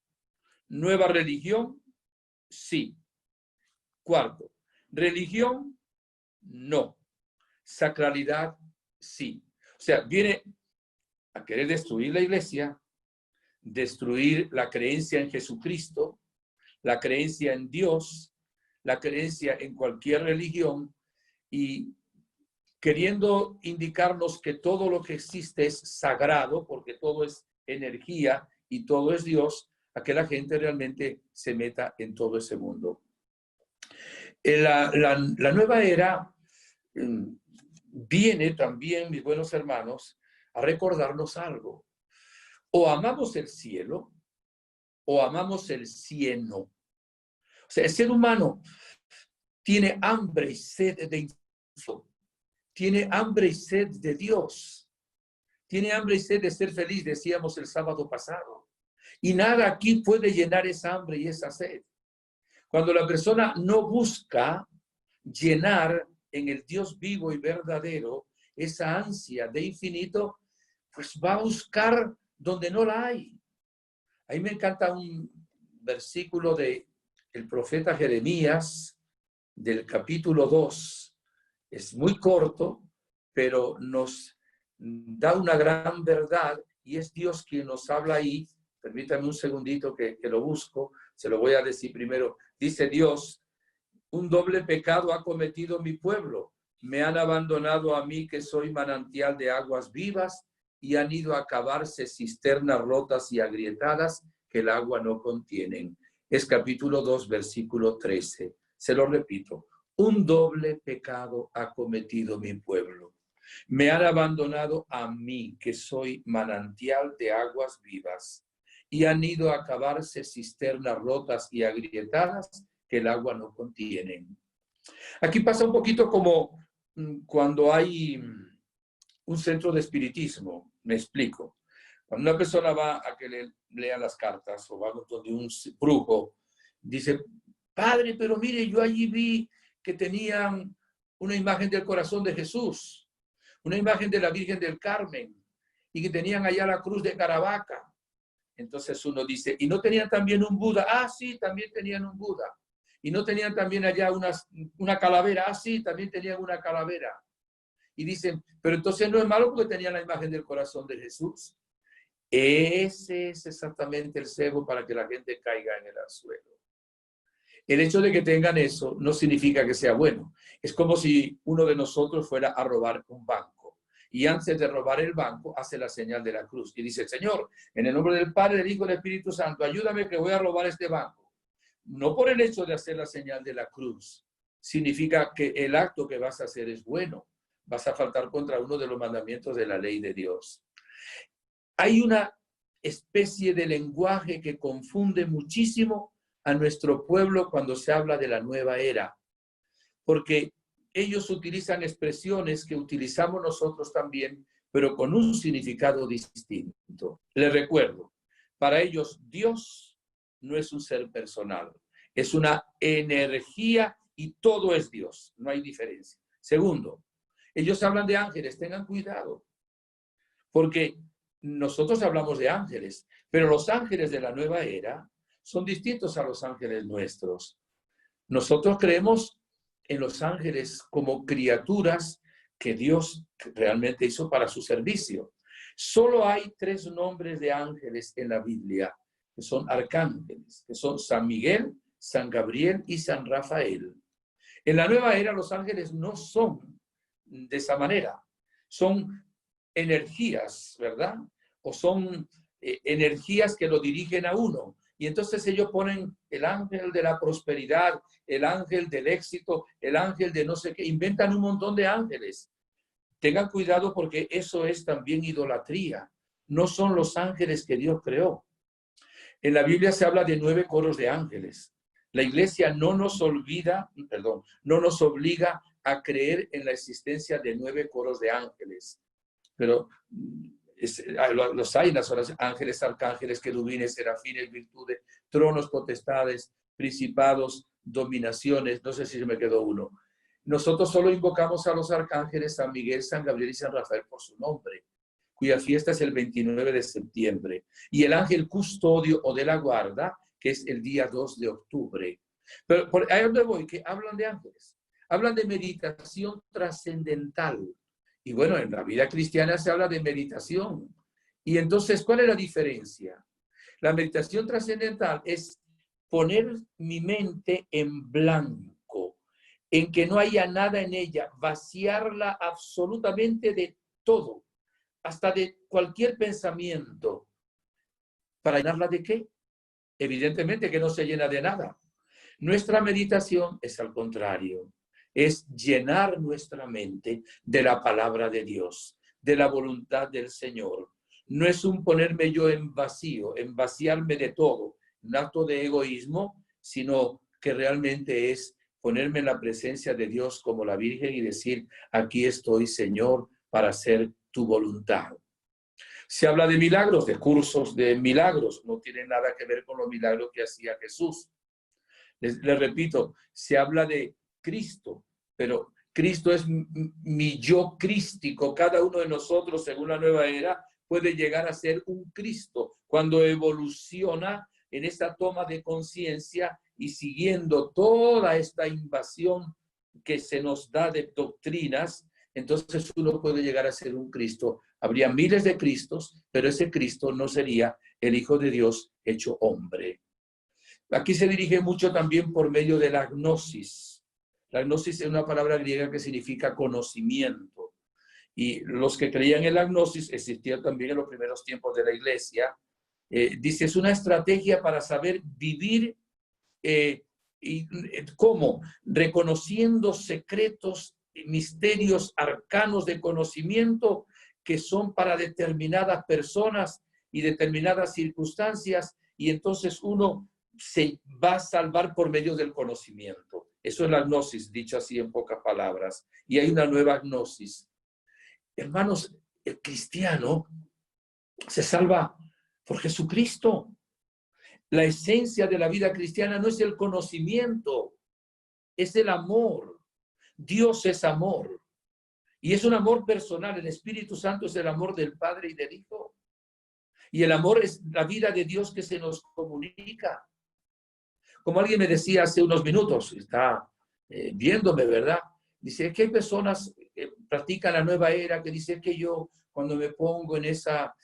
Nueva religión, sí. Cuarto. Religión, no. Sacralidad, sí. O sea, viene a querer destruir la iglesia, destruir la creencia en Jesucristo, la creencia en Dios, la creencia en cualquier religión y queriendo indicarnos que todo lo que existe es sagrado, porque todo es energía y todo es Dios, a que la gente realmente se meta en todo ese mundo. La nueva era viene también, mis buenos hermanos, a recordarnos algo. O amamos el cielo o amamos el cieno. O sea, el ser humano tiene hambre y sed de info, tiene hambre y sed de Dios, tiene hambre y sed de ser feliz, decíamos el sábado pasado. Y nada aquí puede llenar esa hambre y esa sed. Cuando la persona no busca llenar en el Dios vivo y verdadero esa ansia de infinito, pues va a buscar donde no la hay. A mí me encanta un versículo del profeta Jeremías, del capítulo 2. Es muy corto, pero nos da una gran verdad y es Dios quien nos habla ahí. Permítame un segundito que lo busco, se lo voy a decir primero. Dice Dios: un doble pecado ha cometido mi pueblo. Me han abandonado a mí, que soy manantial de aguas vivas, y han ido a cavarse cisternas rotas y agrietadas que el agua no contienen. Es capítulo 2, versículo 13. Se lo repito. Un doble pecado ha cometido mi pueblo. Me han abandonado a mí, que soy manantial de aguas vivas, y han ido a cavarse cisternas rotas y agrietadas que el agua no contienen. Aquí pasa un poquito como cuando hay un centro de espiritismo. Me explico. Cuando una persona va a que le lean las cartas o va donde un brujo, dice: padre, pero mire, yo allí vi que tenían una imagen del corazón de Jesús, una imagen de la Virgen del Carmen, y que tenían allá la cruz de Caravaca. Entonces uno dice: ¿y no tenían también un Buda? Ah, sí, también tenían un Buda. ¿Y no tenían también allá una calavera? Ah, sí, también tenían una calavera. Y dicen: pero entonces no es malo porque tenían la imagen del corazón de Jesús. Ese es exactamente el cebo para que la gente caiga en el anzuelo. El hecho de que tengan eso no significa que sea bueno. Es como si uno de nosotros fuera a robar un banco. Y antes de robar el banco, hace la señal de la cruz. Y dice: Señor, en el nombre del Padre, del Hijo y del Espíritu Santo, ayúdame que voy a robar este banco. No por el hecho de hacer la señal de la cruz. Significa que el acto que vas a hacer es bueno. Vas a faltar contra uno de los mandamientos de la ley de Dios. Hay una especie de lenguaje que confunde muchísimo a nuestro pueblo cuando se habla de la nueva era, porque ellos utilizan expresiones que utilizamos nosotros también, pero con un significado distinto. Les recuerdo, para ellos Dios no es un ser personal, es una energía y todo es Dios, no hay diferencia. Segundo, ellos hablan de ángeles, tengan cuidado, porque nosotros hablamos de ángeles, pero los ángeles de la nueva era son distintos a los ángeles nuestros. Nosotros creemos en los ángeles como criaturas que Dios realmente hizo para su servicio. Solo hay 3 nombres de ángeles en la Biblia, que son arcángeles, que son San Miguel, San Gabriel y San Rafael. En la nueva era los ángeles no son de esa manera, son energías, ¿verdad? O son energías que lo dirigen a uno. Y entonces ellos ponen el ángel de la prosperidad, el ángel del éxito, el ángel de no sé qué, inventan un montón de ángeles. Tengan cuidado porque eso es también idolatría. No son los ángeles que Dios creó. En la Biblia se habla de 9 coros de ángeles. La iglesia no nos obliga a creer en la existencia de 9 coros de ángeles. Pero los hay en las oraciones: ángeles, arcángeles, querubines, serafines, virtudes, tronos, potestades, principados, dominaciones. No sé si me quedó uno. Nosotros solo invocamos a los arcángeles San Miguel, San Gabriel y San Rafael por su nombre, cuya fiesta es el 29 de septiembre. Y el ángel custodio o de la guarda, que es el día 2 de octubre. Pero por ahí donde voy, que hablan de ángeles. Hablan de meditación trascendental. Y bueno, en la vida cristiana se habla de meditación. Y entonces, ¿cuál es la diferencia? La meditación trascendental es poner mi mente en blanco, en que no haya nada en ella, vaciarla absolutamente de todo, hasta de cualquier pensamiento. ¿Para llenarla de qué? Evidentemente que no se llena de nada. Nuestra meditación es al contrario. Es llenar nuestra mente de la palabra de Dios, de la voluntad del Señor. No es un ponerme yo en vacío, en vaciarme de todo, un acto de egoísmo, sino que realmente es ponerme en la presencia de Dios como la Virgen y decir: aquí estoy, Señor, para hacer tu voluntad. Se habla de milagros, de cursos de milagros, no tiene nada que ver con los milagros que hacía Jesús. Les repito, se habla de Cristo, pero Cristo es mi yo crístico. Cada uno de nosotros, según la nueva era, puede llegar a ser un Cristo cuando evoluciona en esta toma de conciencia y siguiendo toda esta invasión que se nos da de doctrinas. Entonces uno puede llegar a ser un Cristo. Habría miles de Cristos, pero ese Cristo no sería el Hijo de Dios hecho hombre. Aquí se dirige mucho también por medio de la gnosis. La gnosis es una palabra griega que significa conocimiento. Y los que creían en la gnosis, existía también en los primeros tiempos de la iglesia, dice, es una estrategia para saber vivir ¿cómo? Reconociendo secretos, misterios, arcanos de conocimiento que son para determinadas personas y determinadas circunstancias, y entonces uno se va a salvar por medio del conocimiento. Eso es la gnosis, dicho así en pocas palabras. Y hay una nueva gnosis. Hermanos, el cristiano se salva por Jesucristo. La esencia de la vida cristiana no es el conocimiento, es el amor. Dios es amor. Y es un amor personal. El Espíritu Santo es el amor del Padre y del Hijo. Y el amor es la vida de Dios que se nos comunica. Como alguien me decía hace unos minutos, está viéndome, ¿verdad? Dice que hay personas que practican la nueva era, que dice que yo cuando me pongo en esa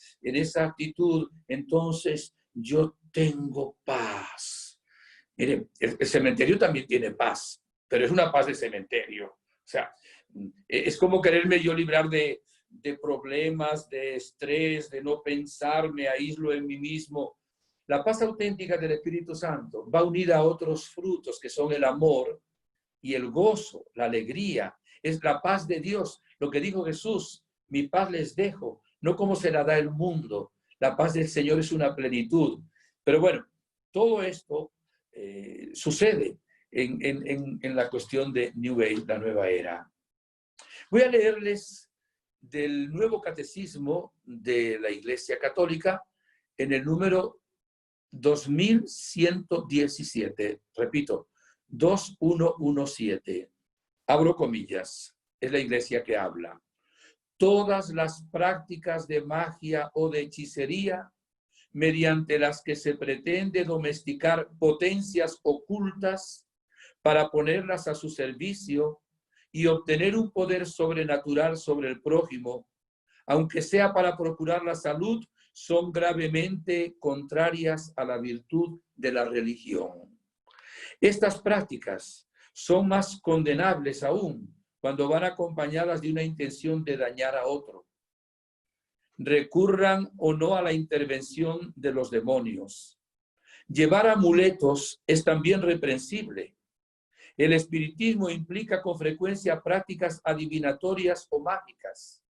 actitud, entonces yo tengo paz. Mire, el cementerio también tiene paz, pero es una paz de cementerio. O sea, es como quererme yo librar de problemas, de estrés, de no pensar, me aíslo en mí mismo. La paz auténtica del Espíritu Santo va unida a otros frutos que son el amor y el gozo, la alegría. Es la paz de Dios. Lo que dijo Jesús, mi paz les dejo, no como se la da el mundo. La paz del Señor es una plenitud. Pero bueno, todo esto sucede en la cuestión de New Age, la nueva era. Voy a leerles del Nuevo Catecismo de la Iglesia Católica en el número 2117, repito, 2117, abro comillas, es la Iglesia que habla. Todas las prácticas de magia o de hechicería mediante las que se pretende domesticar potencias ocultas para ponerlas a su servicio y obtener un poder sobrenatural sobre el prójimo, aunque sea para procurar la salud, son gravemente contrarias a la virtud de la religión. Estas prácticas son más condenables aún cuando van acompañadas de una intención de dañar a otro. Recurran o no a la intervención de los demonios. Llevar amuletos es también reprensible. El espiritismo implica con frecuencia prácticas adivinatorias o mágicas.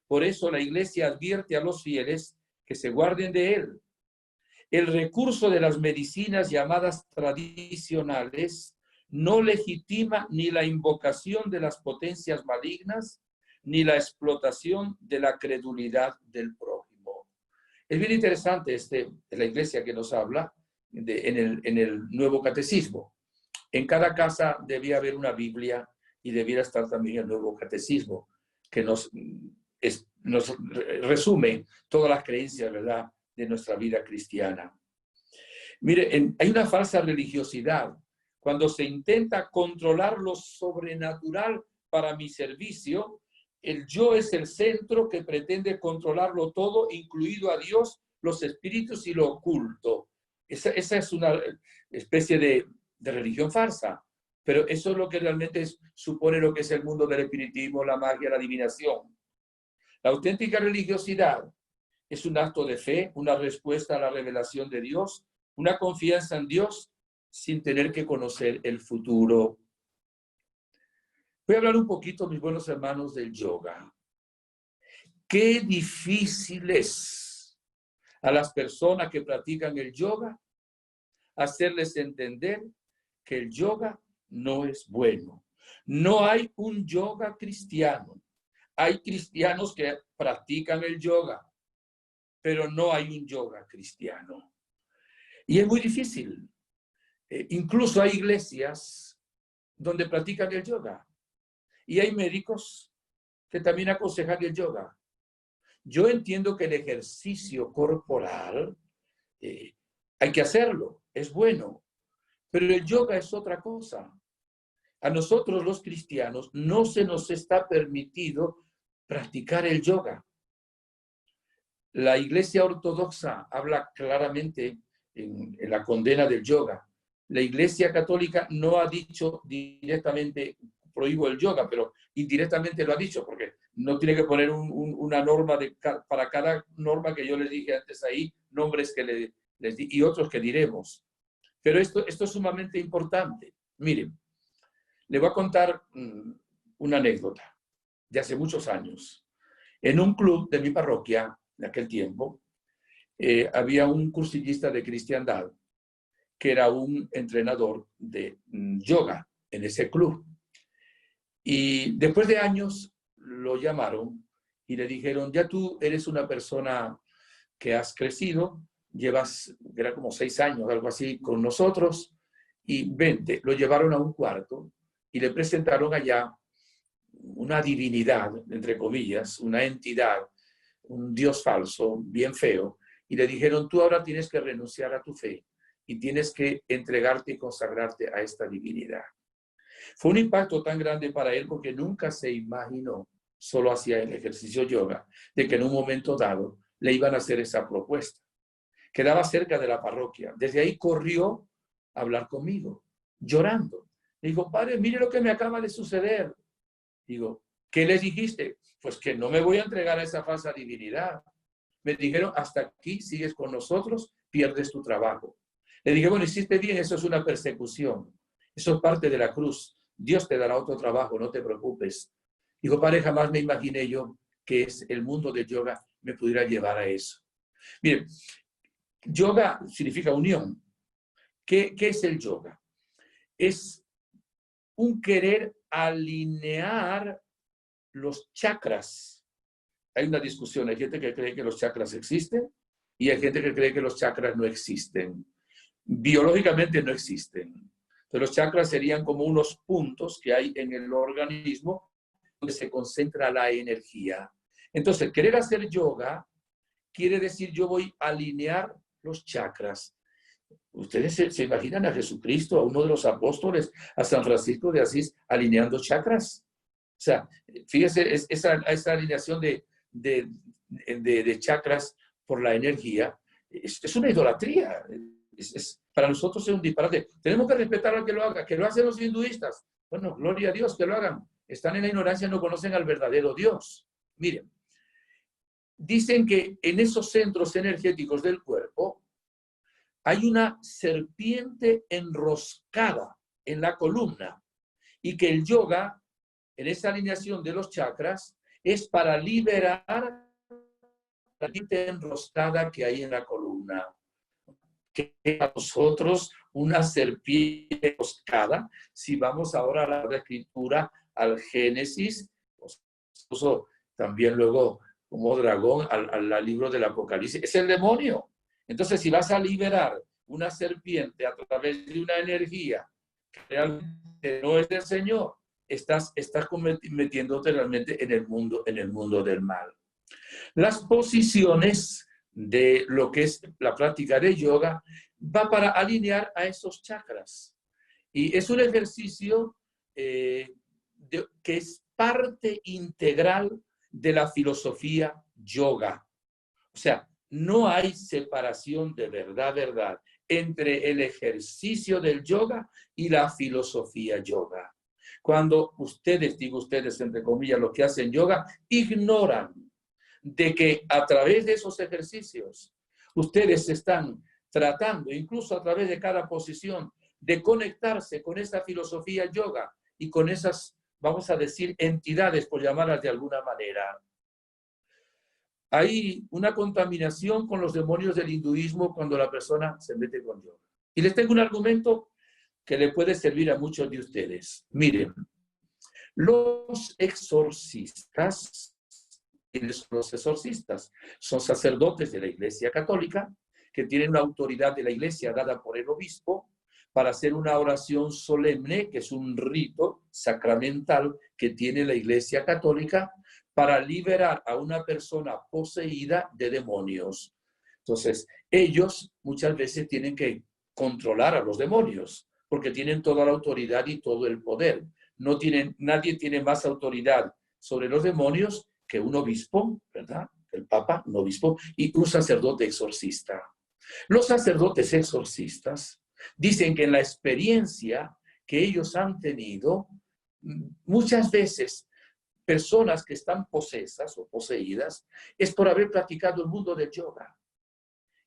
Por eso la Iglesia advierte a los fieles que se guarden de él. El recurso de las medicinas llamadas tradicionales no legitima ni la invocación de las potencias malignas, ni la explotación de la credulidad del prójimo. Es bien interesante la Iglesia que nos habla en el Nuevo Catecismo. En cada casa debía haber una Biblia y debiera estar también el Nuevo Catecismo, que nos resume todas las creencias, ¿verdad?, de nuestra vida cristiana. Mire, hay una falsa religiosidad cuando se intenta controlar lo sobrenatural para mi servicio. El yo es el centro que pretende controlarlo todo, incluido a Dios, los espíritus y lo oculto. Esa es una especie de religión falsa, pero eso es lo que realmente supone lo que es el mundo del espiritismo, la magia, la adivinación. La auténtica religiosidad es un acto de fe, una respuesta a la revelación de Dios, una confianza en Dios sin tener que conocer el futuro. Voy a hablar un poquito, mis buenos hermanos, del yoga. Qué difícil es a las personas que practican el yoga hacerles entender que el yoga no es bueno. No hay un yoga cristiano. Hay cristianos que practican el yoga, pero no hay un yoga cristiano. Y es muy difícil. Incluso hay iglesias donde practican el yoga. Y hay médicos que también aconsejan el yoga. Yo entiendo que el ejercicio corporal hay que hacerlo, es bueno. Pero el yoga es otra cosa. A nosotros los cristianos no se nos está permitido practicar el yoga. La Iglesia Ortodoxa habla claramente en la condena del yoga. La Iglesia Católica no ha dicho directamente prohíbo el yoga, pero indirectamente lo ha dicho, porque no tiene que poner una norma para cada norma que yo les dije antes ahí, nombres que les di y otros que diremos. Pero esto es sumamente importante. Miren, le voy a contar una anécdota de hace muchos años. En un club de mi parroquia, en aquel tiempo, había un cursillista de cristiandad que era un entrenador de yoga en ese club. Y después de años lo llamaron y le dijeron, ya tú eres una persona que has crecido, era como 6 años, algo así, con nosotros, y vente. Lo llevaron a un cuarto y le presentaron allá una divinidad, entre comillas, una entidad, un dios falso, bien feo, y le dijeron, tú ahora tienes que renunciar a tu fe y tienes que entregarte y consagrarte a esta divinidad. Fue un impacto tan grande para él porque nunca se imaginó, solo hacía el ejercicio yoga, de que en un momento dado le iban a hacer esa propuesta. Quedaba cerca de la parroquia. Desde ahí corrió a hablar conmigo, llorando. Le digo, padre, mire lo que me acaba de suceder. Digo, ¿qué les dijiste? Pues que no me voy a entregar a esa falsa divinidad. Me dijeron, hasta aquí sigues con nosotros, pierdes tu trabajo. Le dije, bueno, hiciste bien, eso es una persecución. Eso es parte de la cruz. Dios te dará otro trabajo, no te preocupes. Digo, padre, jamás me imaginé yo que el mundo del yoga me pudiera llevar a eso. Miren, yoga significa unión. ¿Qué es el yoga? Es un querer alinear los chakras. Hay una discusión, hay gente que cree que los chakras existen y hay gente que cree que los chakras no existen. Biológicamente no existen. Pero los chakras serían como unos puntos que hay en el organismo donde se concentra la energía. Entonces, querer hacer yoga quiere decir yo voy a alinear los chakras. ¿Ustedes se imaginan a Jesucristo, a uno de los apóstoles, a San Francisco de Asís, alineando chakras? O sea, fíjese, esa alineación de chakras por la energía es una idolatría. Para nosotros es un disparate. Tenemos que respetar al que lo haga, que lo hacen los hinduistas. Bueno, gloria a Dios que lo hagan. Están en la ignorancia, no conocen al verdadero Dios. Miren, dicen que en esos centros energéticos del cuerpo hay una serpiente enroscada en la columna y que el yoga, en esa alineación de los chakras, es para liberar la serpiente enroscada que hay en la columna. Que a nosotros una serpiente enroscada, si vamos ahora a la escritura, al Génesis, incluso también luego como dragón al libro del Apocalipsis, es el demonio. Entonces, si vas a liberar una serpiente a través de una energía que realmente no es del Señor, estás metiéndote realmente en el mundo del mal. Las posiciones de lo que es la práctica de yoga va para alinear a esos chakras. Y es un ejercicio que es parte integral de la filosofía yoga. O sea, no hay separación de verdad entre el ejercicio del yoga y la filosofía yoga. Cuando ustedes, digo ustedes entre comillas, lo que hacen yoga, ignoran de que a través de esos ejercicios ustedes están tratando, incluso a través de cada posición, de conectarse con esa filosofía yoga y con esas, vamos a decir, entidades, por llamarlas de alguna manera. Hay una contaminación con los demonios del hinduismo cuando la persona se mete con yoga. Y les tengo un argumento que le puede servir a muchos de ustedes. Miren, los exorcistas, ¿quiénes son los exorcistas? Son sacerdotes de la Iglesia Católica que tienen una autoridad de la Iglesia dada por el obispo para hacer una oración solemne, que es un rito sacramental que tiene la Iglesia Católica para liberar a una persona poseída de demonios. Entonces, ellos muchas veces tienen que controlar a los demonios, porque tienen toda la autoridad y todo el poder. Nadie tiene más autoridad sobre los demonios que un obispo, ¿verdad? El Papa, un obispo, y un sacerdote exorcista. Los sacerdotes exorcistas dicen que en la experiencia que ellos han tenido, muchas veces personas que están posesas o poseídas es por haber practicado el mundo del yoga.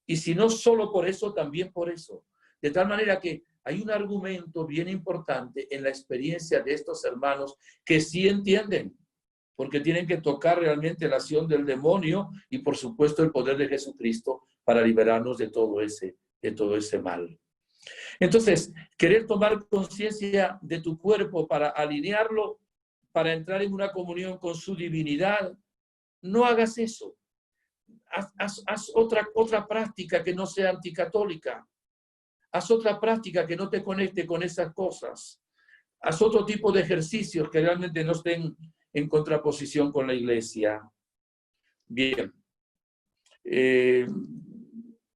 Y si no solo por eso, también por eso. De tal manera que hay un argumento bien importante en la experiencia de estos hermanos que sí entienden, porque tienen que tocar realmente la acción del demonio y por supuesto el poder de Jesucristo para liberarnos de todo ese mal. Entonces, querer tomar conciencia de tu cuerpo para alinearlo, para entrar en una comunión con su divinidad, no hagas eso. Haz otra práctica que no sea anticatólica. Haz otra práctica que no te conecte con esas cosas. Haz otro tipo de ejercicios que realmente no estén en contraposición con la Iglesia. Bien.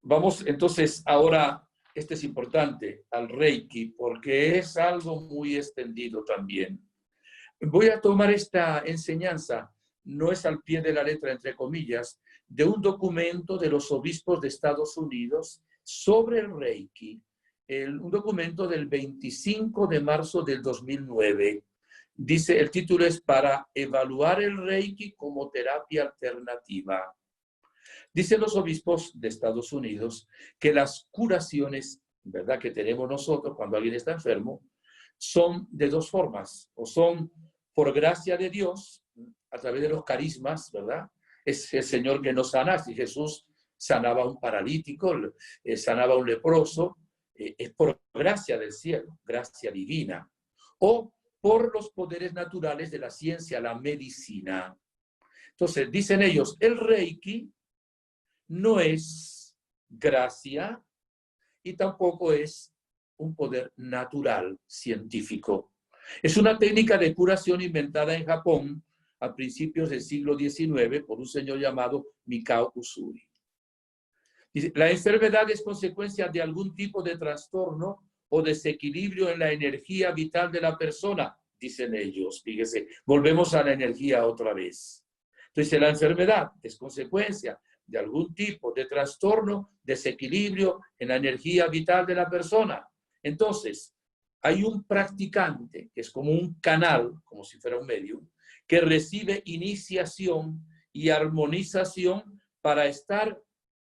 Vamos entonces ahora, este es importante, al Reiki, porque es algo muy extendido también. Voy a tomar esta enseñanza, no es al pie de la letra, entre comillas, de un documento de los obispos de Estados Unidos sobre el Reiki, un documento del 25 de marzo del 2009. Dice, el título es para evaluar el Reiki como terapia alternativa. Dicen los obispos de Estados Unidos que las curaciones, ¿verdad?, que tenemos nosotros cuando alguien está enfermo, son de dos formas, o son por gracia de Dios, a través de los carismas, ¿verdad? Es el Señor que nos sana. Si Jesús sanaba a un paralítico, sanaba a un leproso, es por gracia del cielo, gracia divina, o por los poderes naturales de la ciencia, la medicina. Entonces, dicen ellos, el Reiki no es gracia y tampoco es un poder natural científico. Es una técnica de curación inventada en Japón a principios del siglo XIX por un señor llamado Mikao Usui. Dice, la enfermedad es consecuencia de algún tipo de trastorno o desequilibrio en la energía vital de la persona, dicen ellos. Fíjese, volvemos a la energía otra vez. Entonces, la enfermedad es consecuencia de algún tipo de trastorno, desequilibrio en la energía vital de la persona. Entonces, hay un practicante que es como un canal, como si fuera un medium, que recibe iniciación y armonización para estar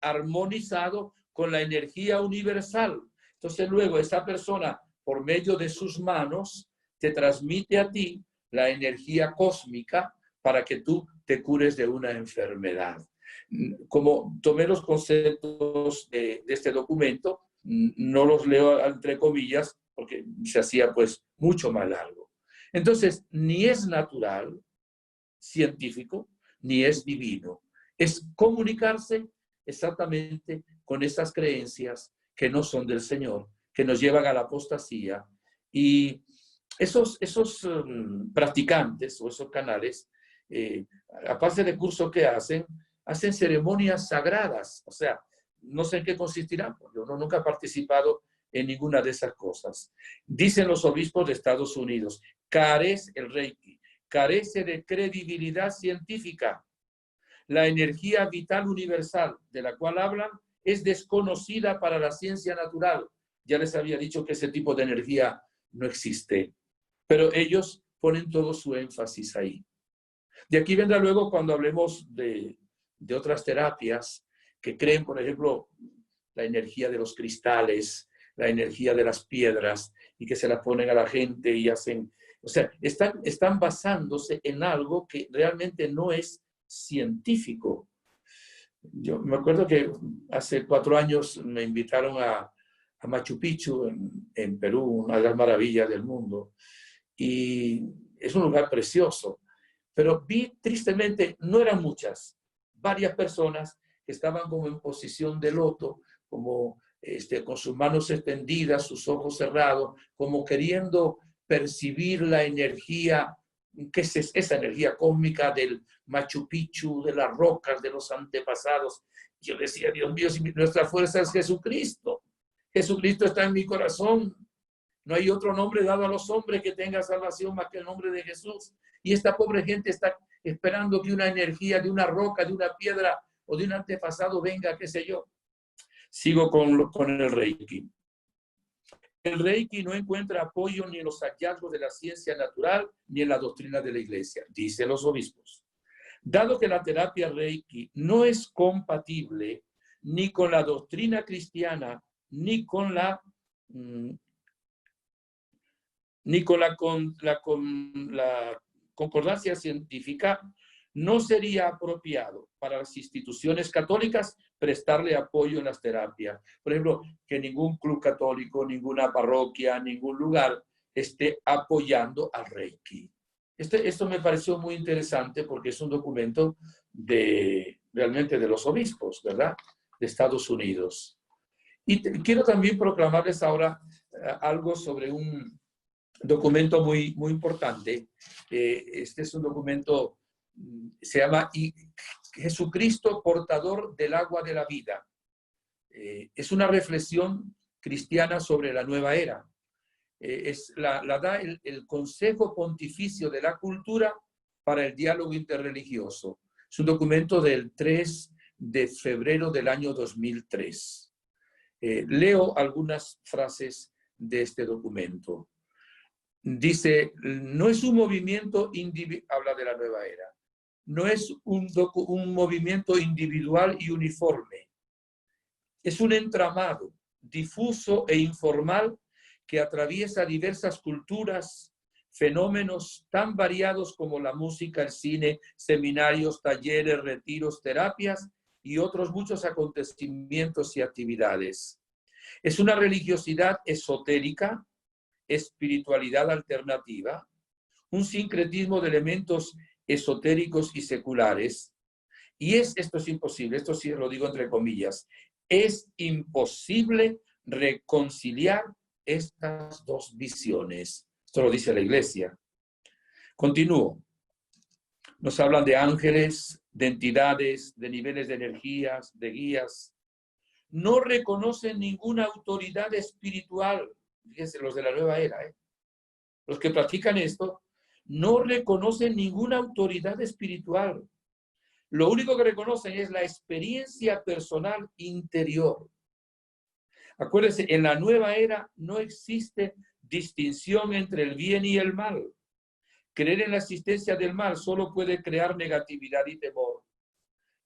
armonizado con la energía universal. Entonces, luego esa persona, por medio de sus manos, te transmite a ti la energía cósmica para que tú te cures de una enfermedad. Como tomé los conceptos de este documento, no los leo entre comillas porque se hacía pues mucho más largo. Entonces, ni es natural, científico, ni es divino. Es comunicarse exactamente con esas creencias que no son del Señor, que nos llevan a la apostasía. Y esos practicantes o esos canales, aparte del curso que hacen ceremonias sagradas. O sea, no sé en qué consistirán, porque yo nunca he participado en ninguna de esas cosas. Dicen los obispos de Estados Unidos, el Reiki carece de credibilidad científica. La energía vital universal de la cual hablan es desconocida para la ciencia natural. Ya les había dicho que ese tipo de energía no existe, pero ellos ponen todo su énfasis ahí. De aquí vendrá luego cuando hablemos de otras terapias que creen, por ejemplo, la energía de los cristales, la energía de las piedras, y que se la ponen a la gente y hacen... O sea, están basándose en algo que realmente no es científico. Yo me acuerdo que hace 4 años me invitaron a Machu Picchu, en Perú, una de las maravillas del mundo. Y es un lugar precioso. Pero vi tristemente, no eran muchas, varias personas que estaban como en posición de loto, como con sus manos extendidas, sus ojos cerrados, como queriendo percibir la energía, que es esa energía cósmica del Machu Picchu, de las rocas, de los antepasados. Yo decía, Dios mío, si nuestra fuerza es Jesucristo. Jesucristo está en mi corazón. No hay otro nombre dado a los hombres que tenga salvación más que el nombre de Jesús. Y esta pobre gente está esperando que una energía de una roca, de una piedra o de un antepasado venga, qué sé yo. Sigo con el Reiki. El Reiki no encuentra apoyo ni en los hallazgos de la ciencia natural ni en la doctrina de la Iglesia, dicen los obispos. Dado que la terapia Reiki no es compatible ni con la doctrina cristiana ni con la concordancia científica, no sería apropiado para las instituciones católicas prestarle apoyo en las terapias. Por ejemplo, que ningún club católico, ninguna parroquia, ningún lugar esté apoyando al Reiki. Esto me pareció muy interesante porque es un documento realmente de los obispos, ¿verdad? De Estados Unidos. Y quiero también proclamarles ahora algo sobre un documento muy, muy importante. Este es un documento, se llama Jesucristo, portador del agua de la vida. Es una reflexión cristiana sobre la nueva era. La da el Consejo Pontificio de la Cultura para el Diálogo Interreligioso. Es un documento del 3 de febrero del año 2003. Leo algunas frases de este documento. Dice, no es un movimiento individual, habla de la nueva era, no es un movimiento individual y uniforme. Es un entramado difuso e informal que atraviesa diversas culturas, fenómenos tan variados como la música, el cine, seminarios, talleres, retiros, terapias y otros muchos acontecimientos y actividades. Es una religiosidad esotérica, espiritualidad alternativa, un sincretismo de elementos esotéricos y seculares. Y esto es imposible, esto sí lo digo entre comillas, es imposible reconciliar estas dos visiones. Esto lo dice la Iglesia. Continúo. Nos hablan de ángeles, de entidades, de niveles de energías, de guías. No reconocen ninguna autoridad espiritual. Fíjense, los de la nueva era, los que practican esto, no reconocen ninguna autoridad espiritual. Lo único que reconocen es la experiencia personal interior. Acuérdense, en la nueva era no existe distinción entre el bien y el mal. Creer en la existencia del mal solo puede crear negatividad y temor.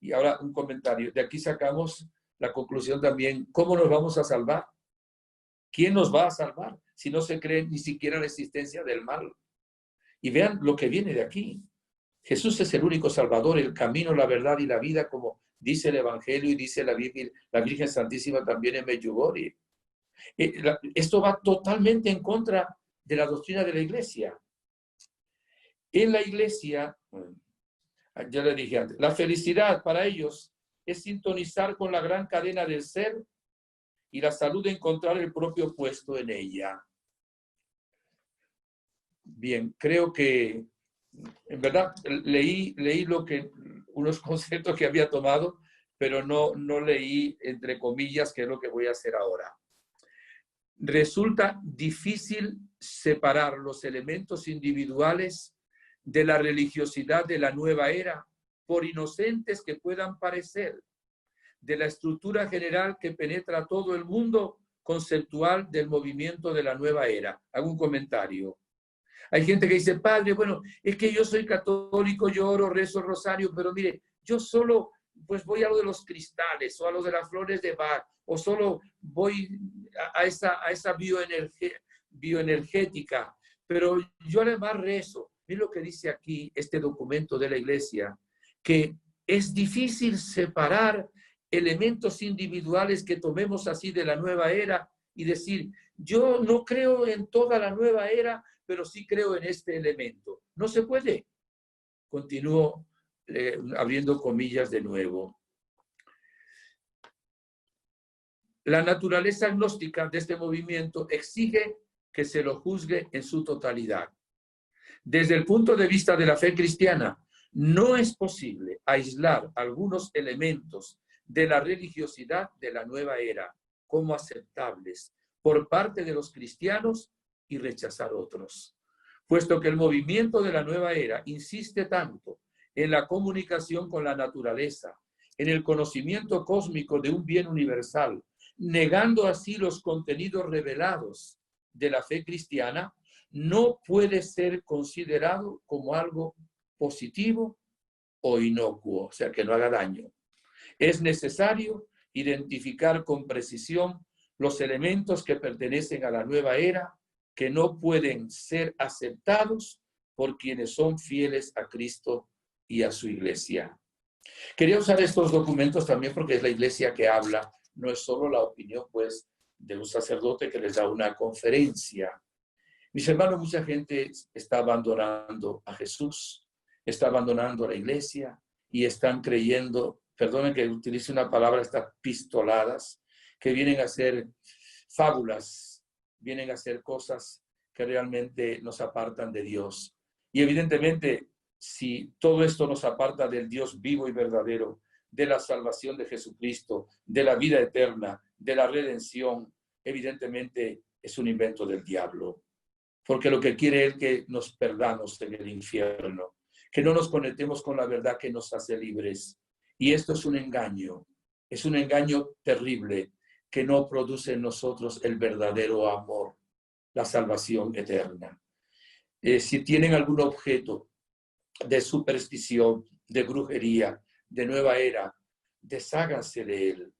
Y ahora un comentario. De aquí sacamos la conclusión también. ¿Cómo nos vamos a salvar? ¿Quién nos va a salvar si no se cree ni siquiera en la existencia del mal? Y vean lo que viene de aquí. Jesús es el único Salvador, el camino, la verdad y la vida, como dice el Evangelio y dice la Virgen Santísima también en Medjugorje. Esto va totalmente en contra de la doctrina de la Iglesia. En la Iglesia, ya le dije antes, la felicidad para ellos es sintonizar con la gran cadena del ser y la salud de encontrar el propio puesto en ella. Bien, creo que en verdad leí unos conceptos que había tomado, pero no leí entre comillas, que es lo que voy a hacer ahora. Resulta difícil separar los elementos individuales de la religiosidad de la nueva era, por inocentes que puedan parecer, de la estructura general que penetra todo el mundo conceptual del movimiento de la nueva era. Hago un comentario. Hay gente que dice, padre, bueno, es que yo soy católico, yo oro, rezo el rosario, pero mire, yo solo pues voy a lo de los cristales o a lo de las flores de Bach, o solo voy a esa bioenergética, pero yo además rezo. Miren lo que dice aquí este documento de la Iglesia, que es difícil separar elementos individuales que tomemos así de la nueva era y decir, yo no creo en toda la nueva era, pero sí creo en este elemento. No se puede. Continúo abriendo comillas de nuevo. La naturaleza agnóstica de este movimiento exige que se lo juzgue en su totalidad. Desde el punto de vista de la fe cristiana, no es posible aislar algunos elementos de la religiosidad de la nueva era como aceptables por parte de los cristianos y rechazar otros, puesto que el movimiento de la nueva era insiste tanto en la comunicación con la naturaleza, en el conocimiento cósmico de un bien universal, negando así los contenidos revelados de la fe cristiana, no puede ser considerado como algo positivo o inocuo, o sea, que no haga daño. Es necesario identificar con precisión los elementos que pertenecen a la nueva era, que no pueden ser aceptados por quienes son fieles a Cristo y a su Iglesia. Quería usar estos documentos también porque es la Iglesia que habla, no es solo la opinión, pues, de un sacerdote que les da una conferencia. Mis hermanos, mucha gente está abandonando a Jesús, está abandonando a la Iglesia y están creyendo, perdonen que utilice una palabra, estas pistoladas, que vienen a ser fábulas, vienen a ser cosas que realmente nos apartan de Dios. Y evidentemente, si todo esto nos aparta del Dios vivo y verdadero, de la salvación de Jesucristo, de la vida eterna, de la redención, evidentemente es un invento del diablo. Porque lo que quiere es que nos perdamos en el infierno, que no nos conectemos con la verdad que nos hace libres. Y esto es un engaño terrible que no produce en nosotros el verdadero amor, la salvación eterna. Si tienen algún objeto de superstición, de brujería, de nueva era, desháganse de él.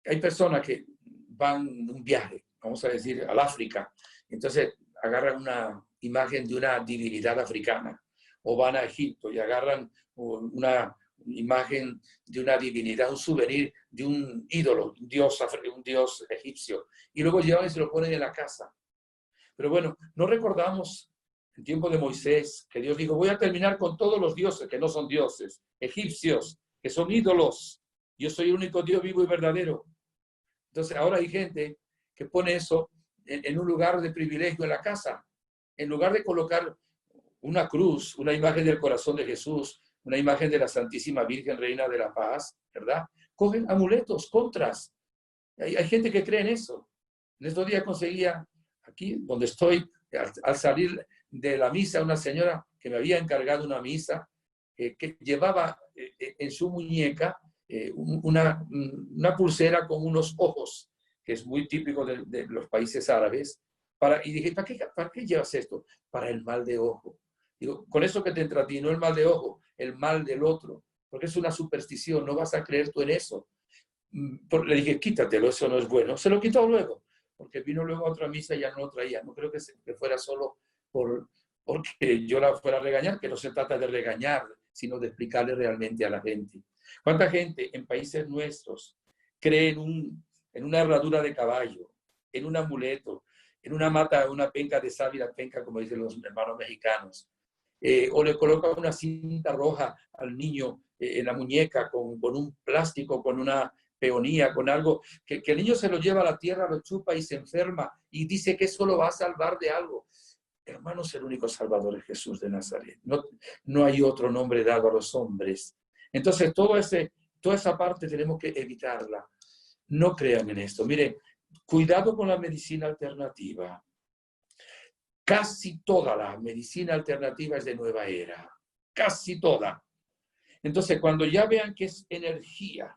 Hay personas que van en un viaje, vamos a decir, al África, entonces agarran una imagen de una divinidad africana, o van a Egipto y agarran imagen de una divinidad, un souvenir de un ídolo, un dios egipcio. Y luego llevan y se lo ponen en la casa. Pero bueno, no recordamos en tiempo de Moisés que Dios dijo, voy a terminar con todos los dioses que no son dioses, egipcios, que son ídolos. Yo soy el único Dios vivo y verdadero. Entonces ahora hay gente que pone eso en un lugar de privilegio en la casa. En lugar de colocar una cruz, una imagen del corazón de Jesús, una imagen de la Santísima Virgen, Reina de la Paz, ¿verdad? Cogen amuletos, contras. Hay gente que cree en eso. En estos días conseguía, aquí donde estoy, al salir de la misa, una señora que me había encargado una misa, que llevaba en su muñeca una pulsera con unos ojos, que es muy típico de los países árabes. Y dije, ¿para qué llevas esto? Para el mal de ojo. Digo, con eso que te entra a ti, no el mal de ojo, el mal del otro, porque es una superstición, no vas a creer tú en eso. Le dije, quítatelo, eso no es bueno. Se lo quitó luego, porque vino luego a otra misa y ya no lo traía. No creo que fuera solo porque yo la fuera a regañar, que no se trata de regañar, sino de explicarle realmente a la gente. ¿Cuánta gente en países nuestros cree en una herradura de caballo, en un amuleto, en una mata, una penca de sábila, penca, como dicen los hermanos mexicanos? O le coloca una cinta roja al niño en la muñeca con un plástico, con una peonía, con algo, que el niño se lo lleva a la tierra, lo chupa y se enferma y dice que eso lo va a salvar de algo. Hermanos, el único salvador es Jesús de Nazaret. No hay otro nombre dado a los hombres. Entonces, toda esa parte tenemos que evitarla. No crean en esto. Mire, cuidado con la medicina alternativa. Casi toda la medicina alternativa es de nueva era. Casi toda. Entonces, cuando ya vean que es energía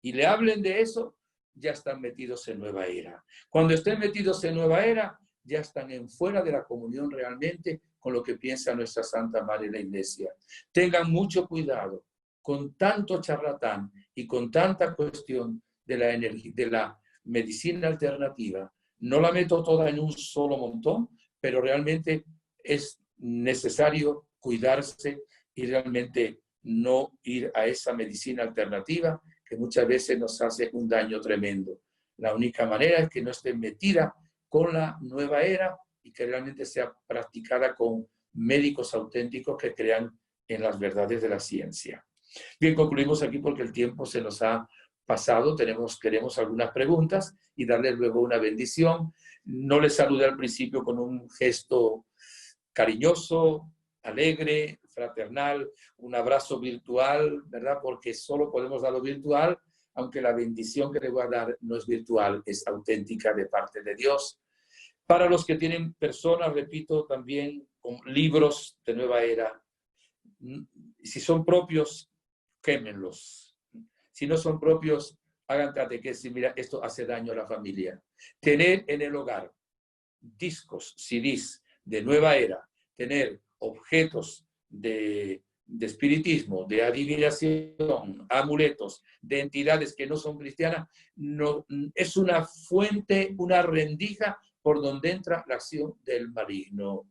y le hablen de eso, ya están metidos en nueva era. Cuando estén metidos en nueva era, ya están en fuera de la comunión realmente con lo que piensa nuestra Santa Madre la Iglesia. Tengan mucho cuidado con tanto charlatán y con tanta cuestión de la medicina alternativa. No la meto toda en un solo montón, pero realmente es necesario cuidarse y realmente no ir a esa medicina alternativa que muchas veces nos hace un daño tremendo. La única manera es que no esté metida con la nueva era y que realmente sea practicada con médicos auténticos que crean en las verdades de la ciencia. Bien, concluimos aquí porque el tiempo se nos ha pasado. Queremos algunas preguntas y darles luego una bendición. No les saludé al principio con un gesto cariñoso, alegre, fraternal, un abrazo virtual, ¿verdad? Porque solo podemos dar lo virtual, aunque la bendición que le voy a dar no es virtual, es auténtica de parte de Dios. Para los que tienen personas, repito, también con libros de nueva era, si son propios, quémenlos. Si no son propios, hagan catequesis. Mira, esto hace daño a la familia. Tener en el hogar discos, CDs de nueva era, tener objetos de espiritismo, de adivinación, amuletos, de entidades que no son cristianas, no, es una fuente, una rendija por donde entra la acción del maligno.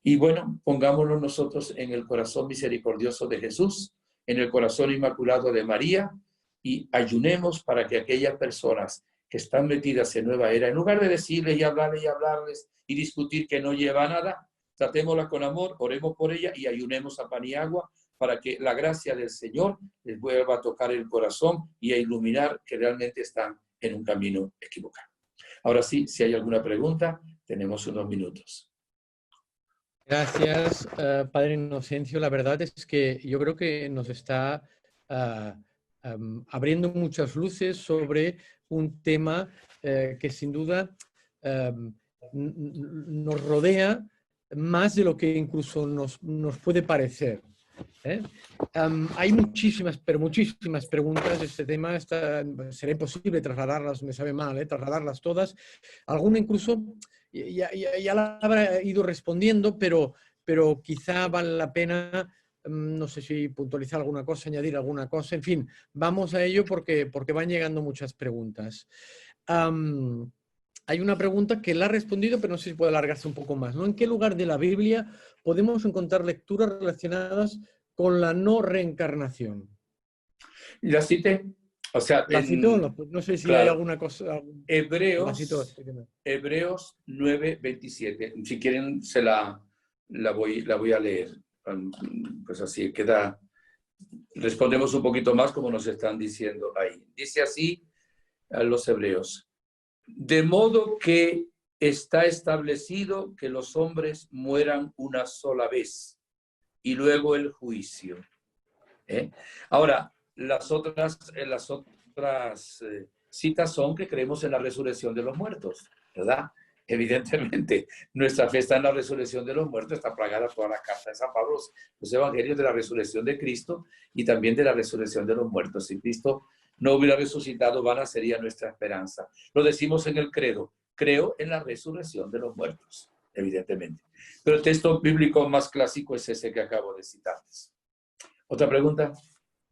Y bueno, pongámonos nosotros en el corazón misericordioso de Jesús, en el corazón inmaculado de María, y ayunemos para que aquellas personas que están metidas en nueva era, en lugar de decirles y hablarles y discutir que no lleva a nada, tratémoslas con amor, oremos por ella y ayunemos a pan y agua para que la gracia del Señor les vuelva a tocar el corazón y a iluminar que realmente están en un camino equivocado. Ahora sí, si hay alguna pregunta, tenemos unos minutos. Gracias, Padre Inocencio. La verdad es que yo creo que nos está abriendo muchas luces sobre un tema que sin duda nos rodea más de lo que incluso nos puede parecer. Hay muchísimas preguntas. Este tema será imposible trasladarlas, me sabe mal, trasladarlas todas. Alguna incluso ya la habrá ido respondiendo, pero quizá vale la pena, no sé si puntualizar alguna cosa, añadir alguna cosa. En fin, vamos a ello porque van llegando muchas preguntas. Hay una pregunta que la ha respondido, pero no sé si puede alargarse un poco más, ¿no? ¿En qué lugar de la Biblia podemos encontrar lecturas relacionadas con la no reencarnación? Y la cité, o sea, ¿La citó? No sé si hay claro, alguna cosa. La citó. Hebreos 9:27. Si quieren, la voy a leer. Pues así queda. Respondemos un poquito más como nos están diciendo ahí. Dice así a los hebreos: de modo que está establecido que los hombres mueran una sola vez y luego el juicio. Ahora, las otras citas son que creemos en la resurrección de los muertos, ¿verdad? Evidentemente, nuestra fe está en la resurrección de los muertos, está plagada toda la carta de San Pablo, los evangelios de la resurrección de Cristo y también de la resurrección de los muertos. Si Cristo no hubiera resucitado, vana sería nuestra esperanza. Lo decimos en el credo: creo en la resurrección de los muertos, evidentemente. Pero el texto bíblico más clásico es ese que acabo de citarles. ¿Otra pregunta?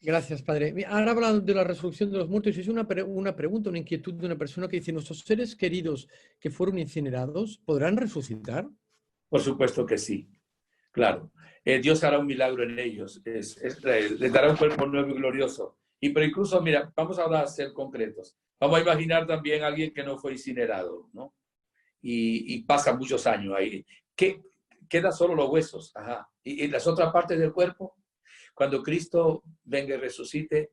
Gracias, padre. Ahora hablando de la resurrección de los muertos, es una pregunta, una inquietud de una persona que dice: ¿nuestros seres queridos que fueron incinerados podrán resucitar? Por supuesto que sí, claro. Dios hará un milagro en ellos, les dará un cuerpo nuevo y glorioso. Pero incluso, mira, vamos ahora a ser concretos. Vamos a imaginar también a alguien que no fue incinerado, ¿no? Y pasa muchos años ahí. Quedan solo los huesos, ajá. ¿Y las otras partes del cuerpo? Cuando Cristo venga y resucite,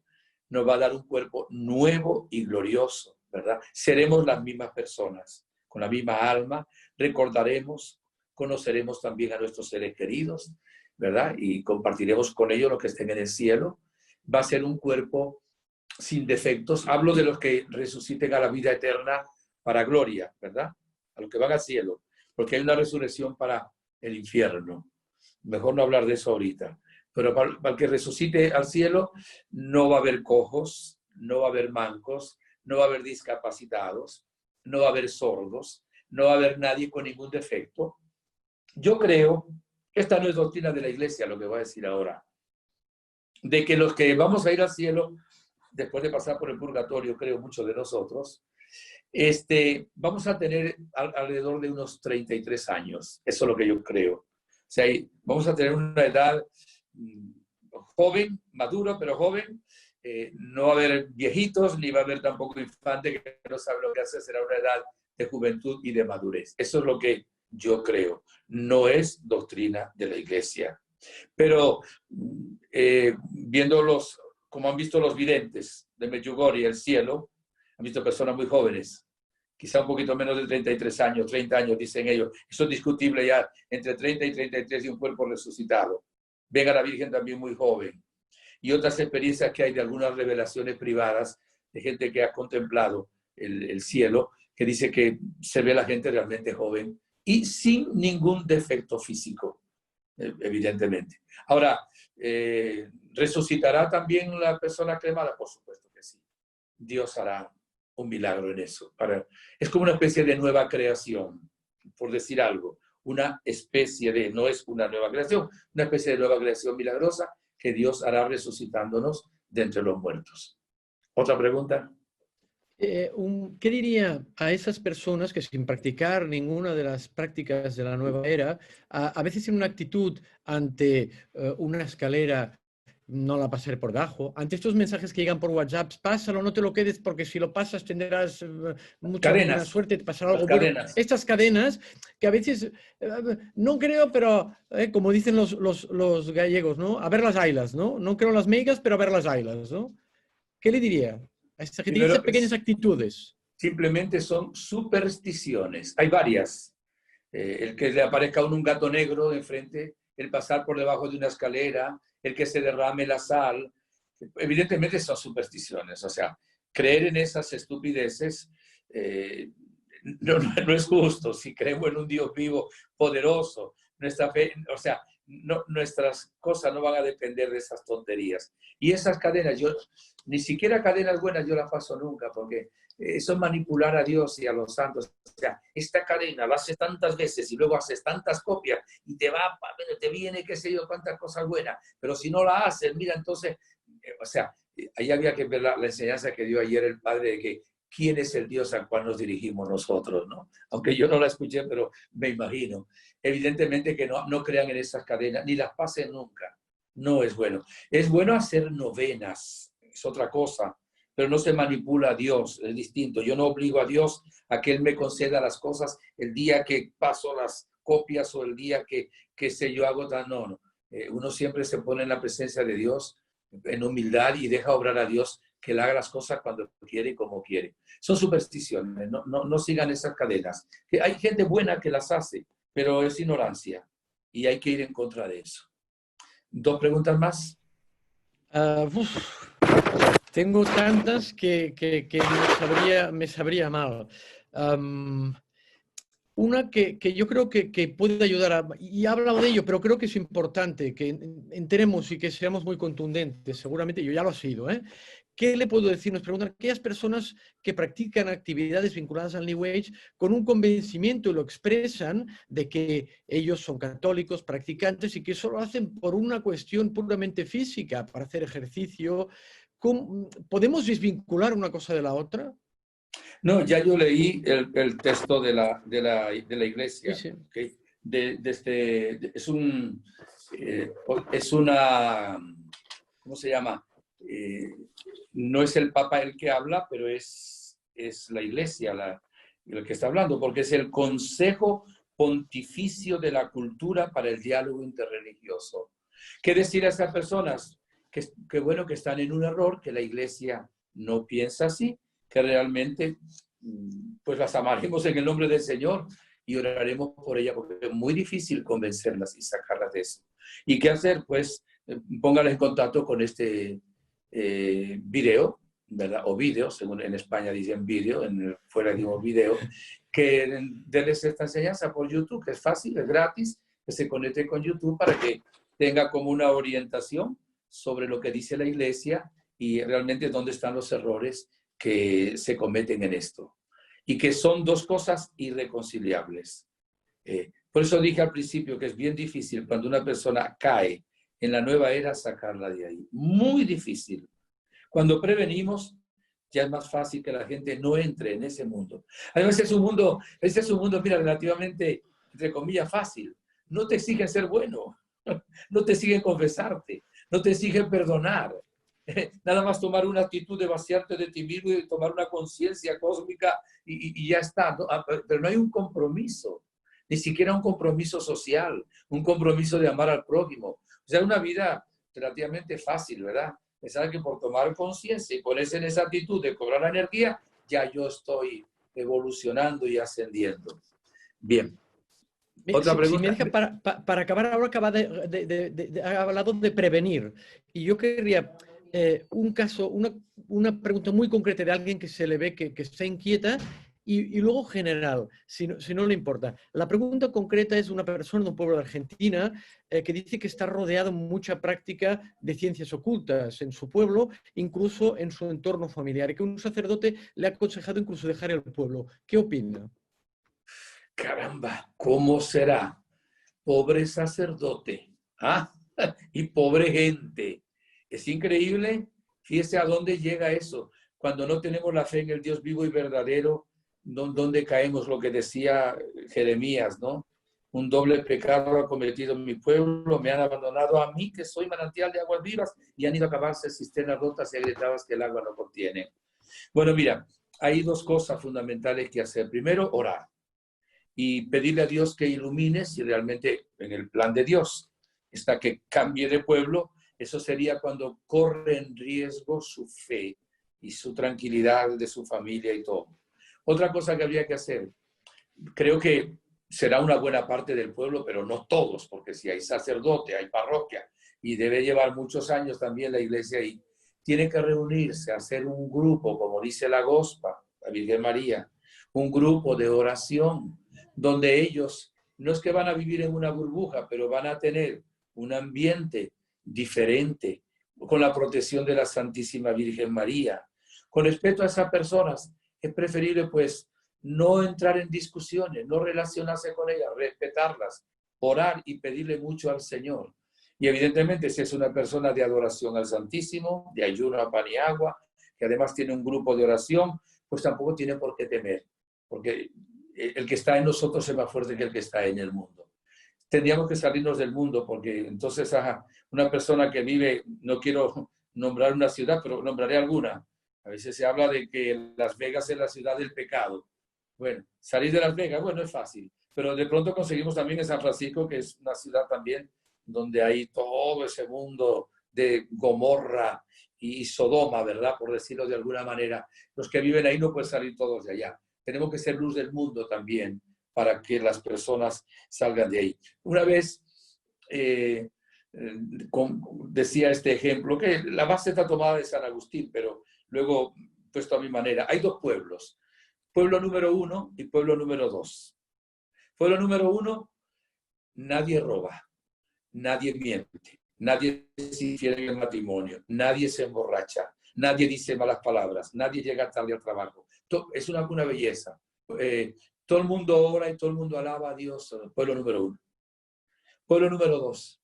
nos va a dar un cuerpo nuevo y glorioso, ¿verdad? Seremos las mismas personas, con la misma alma, recordaremos, conoceremos también a nuestros seres queridos, ¿verdad? Y compartiremos con ellos lo que estén en el cielo. Va a ser un cuerpo sin defectos. Hablo de los que resuciten a la vida eterna para gloria, ¿verdad? A los que van al cielo, porque hay una resurrección para el infierno. Mejor no hablar de eso ahorita. Pero para el que resucite al cielo, no va a haber cojos, no va a haber mancos, no va a haber discapacitados, no va a haber sordos, no va a haber nadie con ningún defecto. Yo creo, esta no es doctrina de la iglesia, lo que voy a decir ahora, de que los que vamos a ir al cielo, después de pasar por el purgatorio, creo muchos de nosotros, vamos a tener alrededor de unos 33 años. Eso es lo que yo creo. O sea, vamos a tener una edad joven, maduro, pero joven. No va a haber viejitos, ni va a haber tampoco infantes que no saben lo que hacer. Será una edad de juventud y de madurez. Eso es lo que yo creo. No es doctrina de la iglesia. Pero viéndolos, como han visto los videntes de Medjugorje, el cielo, han visto personas muy jóvenes, quizá un poquito menos de 33 años, 30 años, dicen ellos. Eso es discutible ya, entre 30 y 33 y un cuerpo resucitado. Ven a la Virgen también muy joven. Y otras experiencias que hay de algunas revelaciones privadas de gente que ha contemplado el cielo, que dice que se ve a la gente realmente joven y sin ningún defecto físico, evidentemente. Ahora, ¿resucitará también la persona cremada? Por supuesto que sí. Dios hará un milagro en eso. Es como una especie de nueva creación, por decir algo. Una especie de, no es una nueva creación, una especie de nueva creación milagrosa que Dios hará resucitándonos de entre los muertos. ¿Otra pregunta? ¿Qué diría a esas personas que sin practicar ninguna de las prácticas de la nueva era, a veces tienen una actitud ante una escalera, no la pasar por debajo, ante estos mensajes que llegan por WhatsApp: pásalo, no te lo quedes porque si lo pasas tendrás mucha buena Cadenas. suerte, te pasará Las algo bueno? cadenas. Estas cadenas que a veces, no creo, pero como dicen los gallegos, ¿no? A ver las ailas, ¿no? No creo en las meigas, pero a ver las ailas, ¿no? ¿Qué le diría a esta que tiene Primero, esas pequeñas actitudes? simplemente son supersticiones. Hay varias. El que le aparezca a uno un gato negro enfrente, el pasar por debajo de una escalera, el que se derrame la sal. Evidentemente son supersticiones. O sea, creer en esas estupideces no es justo. Si creemos en un Dios vivo, poderoso, nuestra fe, o sea, nuestras cosas no van a depender de esas tonterías. Y esas cadenas, yo ni siquiera cadenas buenas yo las paso nunca, porque eso es manipular a Dios y a los santos. O sea, esta cadena la haces tantas veces y luego haces tantas copias y te viene qué sé yo cuántas cosas buenas, pero si no la haces, mira, entonces, o sea, ahí había que ver la enseñanza que dio ayer el padre de que quién es el Dios al cual nos dirigimos nosotros, ¿no? Aunque yo no la escuché, pero me imagino. Evidentemente que no crean en esas cadenas, ni las pasen nunca. no es bueno. Es bueno hacer novenas, es otra cosa, pero no se manipula a Dios, es distinto. Yo no obligo a Dios a que Él me conceda las cosas el día que paso las copias o el día que sé yo hago tan, no, no. Uno siempre se pone en la presencia de Dios en humildad y deja obrar a Dios que Él haga las cosas cuando quiere y como quiere. Son supersticiones, no sigan esas cadenas. Que hay gente buena que las hace, pero es ignorancia y hay que ir en contra de eso. ¿Dos preguntas más? Tengo tantas que me sabría mal. Una que yo creo que puede ayudar, y he hablado de ello, pero creo que es importante que entremos y que seamos muy contundentes. Seguramente yo ya lo he sido, ¿eh? ¿Qué le puedo decir? Nos preguntan aquellas personas que practican actividades vinculadas al New Age con un convencimiento y lo expresan de que ellos son católicos, practicantes y que solo hacen por una cuestión puramente física, para hacer ejercicio. ¿Podemos desvincular una cosa de la otra? No, ya yo leí el texto de la iglesia. Sí, sí. ¿Okay? Es una, ¿cómo se llama? No es el Papa el que habla, pero es la iglesia el que está hablando, porque es el Consejo Pontificio de la Cultura para el Diálogo Interreligioso. ¿Qué decir a esas personas? Que bueno, que están en un error, que la iglesia no piensa así, que realmente pues las amaremos en el nombre del Señor y oraremos por ella, porque es muy difícil convencerlas y sacarlas de eso. ¿Y qué hacer? Pues pónganlas en contacto con este video, ¿verdad? O vídeo, según en España dicen vídeo, fuera digo video, que denles esta enseñanza por YouTube, que es fácil, es gratis, que se conecte con YouTube para que tenga como una orientación sobre lo que dice la iglesia y realmente dónde están los errores que se cometen en esto. Y que son dos cosas irreconciliables. Por eso dije al principio que es bien difícil cuando una persona cae en la nueva era sacarla de ahí. Muy difícil. Cuando prevenimos, ya es más fácil que la gente no entre en ese mundo. Además, es un mundo, mira, relativamente, entre comillas, fácil. No te exigen ser bueno, no te exigen confesarte, no te exigen perdonar. Nada más tomar una actitud de vaciarte de ti mismo y tomar una conciencia cósmica y ya está, ¿no? Pero no hay un compromiso, ni siquiera un compromiso social, un compromiso de amar al prójimo. O sea, una vida relativamente fácil, ¿verdad? Pensar que por tomar conciencia y ponerse en esa actitud de cobrar la energía, ya yo estoy evolucionando y ascendiendo. Bien. Otra pregunta. Si me deja para acabar, ahora ha hablado de prevenir. Y yo querría un caso, una pregunta muy concreta de alguien que se le ve que está inquieta y luego general, si no le importa. La pregunta concreta es una persona de un pueblo de Argentina que dice que está rodeado de mucha práctica de ciencias ocultas en su pueblo, incluso en su entorno familiar, y que un sacerdote le ha aconsejado incluso dejar el pueblo. ¿Qué opina? Caramba, ¿cómo será? Pobre sacerdote, ¿ah? Y pobre gente. Es increíble, fíjese a dónde llega eso. Cuando no tenemos la fe en el Dios vivo y verdadero, ¿dónde caemos? Lo que decía Jeremías, ¿no? Un doble pecado ha cometido mi pueblo, me han abandonado a mí, que soy manantial de aguas vivas, y han ido a acabarse cisternas rotas y agrietadas que el agua no contiene. Bueno, mira, hay dos cosas fundamentales que hacer. Primero, orar y pedirle a Dios que ilumine si realmente en el plan de Dios está que cambie de pueblo. Eso sería cuando corre en riesgo su fe y su tranquilidad de su familia y todo. Otra cosa que habría que hacer, creo que será una buena parte del pueblo, pero no todos, porque si hay sacerdote, hay parroquia, y debe llevar muchos años también la iglesia ahí, tiene que reunirse, hacer un grupo, como dice la Gospa, la Virgen María, un grupo de oración, donde ellos no es que van a vivir en una burbuja, pero van a tener un ambiente diferente, con la protección de la Santísima Virgen María. Con respecto a esas personas, es preferible pues no entrar en discusiones, no relacionarse con ellas, respetarlas, orar y pedirle mucho al Señor. Y evidentemente si es una persona de adoración al Santísimo, de ayuno a pan y agua, que además tiene un grupo de oración, pues tampoco tiene por qué temer, porque el que está en nosotros es más fuerte que el que está en el mundo. tendríamos que salirnos del mundo, porque entonces una persona que vive, no quiero nombrar una ciudad, pero nombraré alguna. A veces se habla de que Las Vegas es la ciudad del pecado. Bueno, salir de Las Vegas, bueno, es fácil, pero de pronto conseguimos también en San Francisco, que es una ciudad también donde hay todo ese mundo de Gomorra y Sodoma, ¿verdad? Por decirlo de alguna manera. Los que viven ahí no pueden salir todos de allá. Tenemos que ser luz del mundo también para que las personas salgan de ahí. Una vez decía este ejemplo, que la base está tomada de San Agustín, pero luego puesto a mi manera. Hay dos pueblos. Pueblo número 1 y pueblo número 2. Pueblo número 1, nadie roba, nadie miente, nadie se infiere en el matrimonio, nadie se emborracha, nadie dice malas palabras, nadie llega tarde al trabajo. Es una belleza. Todo el mundo ora y todo el mundo alaba a Dios. Pueblo número 1. Pueblo número 2.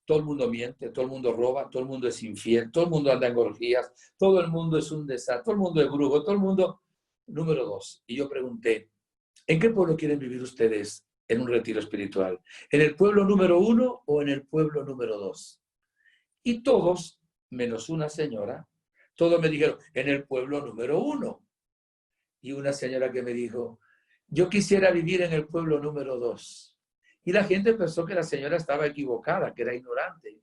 Todo el mundo miente, todo el mundo roba, todo el mundo es infiel, todo el mundo anda en orgías, todo el mundo es un desastre, todo el mundo es brujo, todo el mundo... Número 2. Y yo pregunté, ¿en qué pueblo quieren vivir ustedes en un retiro espiritual? ¿En el pueblo número 1 o en el pueblo número 2? Y todos, menos una señora, todos me dijeron, en el pueblo número 1. Y una señora que me dijo, yo quisiera vivir en el pueblo número 2. Y la gente pensó que la señora estaba equivocada, que era ignorante.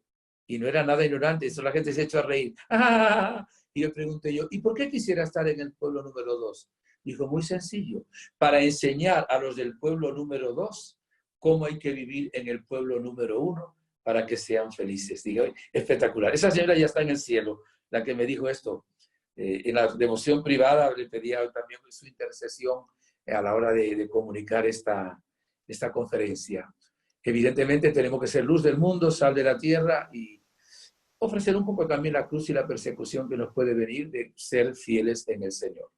Y no era nada ignorante, eso la gente se echó a reír. ¡Ah! Y le pregunté yo, ¿y por qué quisiera estar en el pueblo número 2? Dijo, muy sencillo, para enseñar a los del pueblo número 2 cómo hay que vivir en el pueblo número 1 para que sean felices. Digo, espectacular. Esa señora ya está en el cielo, la que me dijo esto. En la devoción privada le pedía también su intercesión a la hora de comunicar esta conferencia. Evidentemente tenemos que ser luz del mundo, sal de la tierra y ofrecer un poco también la cruz y la persecución que nos puede venir de ser fieles en el Señor.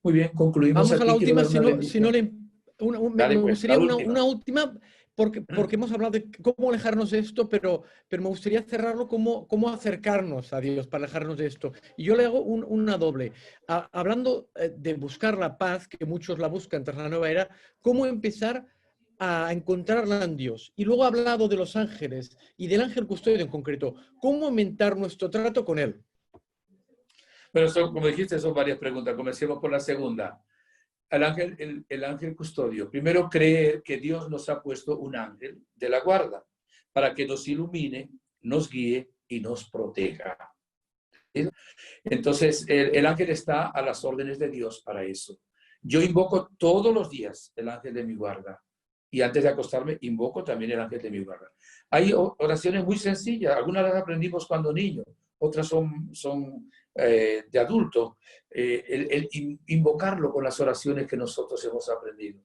Muy bien, concluimos Vamos a aquí. la Quiero última, dar una bendición. me Dale pues, la gustaría última. una última, porque hemos hablado de cómo alejarnos de esto, pero me gustaría cerrarlo cómo acercarnos a Dios para alejarnos de esto. Y yo le hago una doble. Hablando de buscar la paz, que muchos la buscan tras la nueva era, ¿cómo empezar a encontrarla en Dios? Y luego ha hablado de los ángeles y del ángel custodio en concreto. ¿Cómo aumentar nuestro trato con él? Pero como dijiste, son varias preguntas. Comencemos por la segunda. El ángel custodio. Primero, creer que Dios nos ha puesto un ángel de la guarda para que nos ilumine, nos guíe y nos proteja. Entonces, el ángel está a las órdenes de Dios para eso. Yo invoco todos los días el ángel de mi guarda. Y antes de acostarme, invoco también el ángel de mi guarda. Hay oraciones muy sencillas. Algunas las aprendimos cuando niños, otras son de adulto. El invocarlo con las oraciones que nosotros hemos aprendido.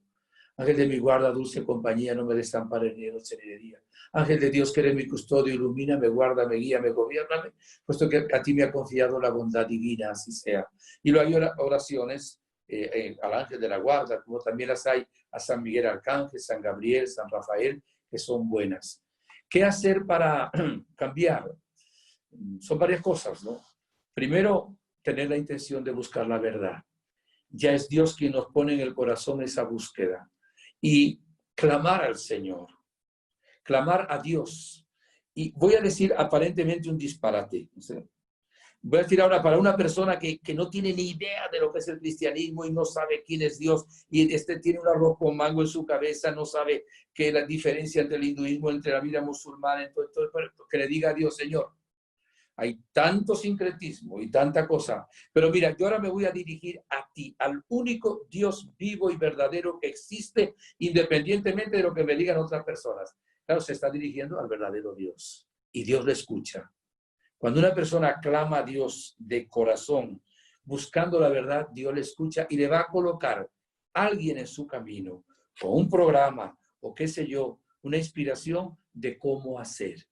Ángel de mi guarda, dulce compañía, no me desampares ni de noche ni de día. Ángel de Dios, que eres mi custodio, ilumina, me guarda, me guía, me gobierna, puesto que a ti me ha confiado la bondad divina, así sea. Y luego hay oraciones al ángel de la guarda, como también las hay a San Miguel Arcángel, San Gabriel, San Rafael, que son buenas. ¿Qué hacer para cambiar? Son varias cosas, ¿no? Primero, tener la intención de buscar la verdad. Ya es Dios quien nos pone en el corazón esa búsqueda. Y clamar al Señor, clamar a Dios. Y voy a decir aparentemente un disparate. Voy a decir ahora para una persona que no tiene ni idea de lo que es el cristianismo y no sabe quién es Dios y tiene un arroz con mango en su cabeza, no sabe qué es la diferencia entre el hinduismo, entre la vida musulmana, entonces, que le diga a Dios, Señor, hay tanto sincretismo y tanta cosa. Pero mira, yo ahora me voy a dirigir a ti, al único Dios vivo y verdadero que existe, independientemente de lo que me digan otras personas. Claro, se está dirigiendo al verdadero Dios y Dios le escucha. Cuando una persona clama a Dios de corazón, buscando la verdad, Dios le escucha y le va a colocar a alguien en su camino, o un programa, o qué sé yo, una inspiración de cómo hacer.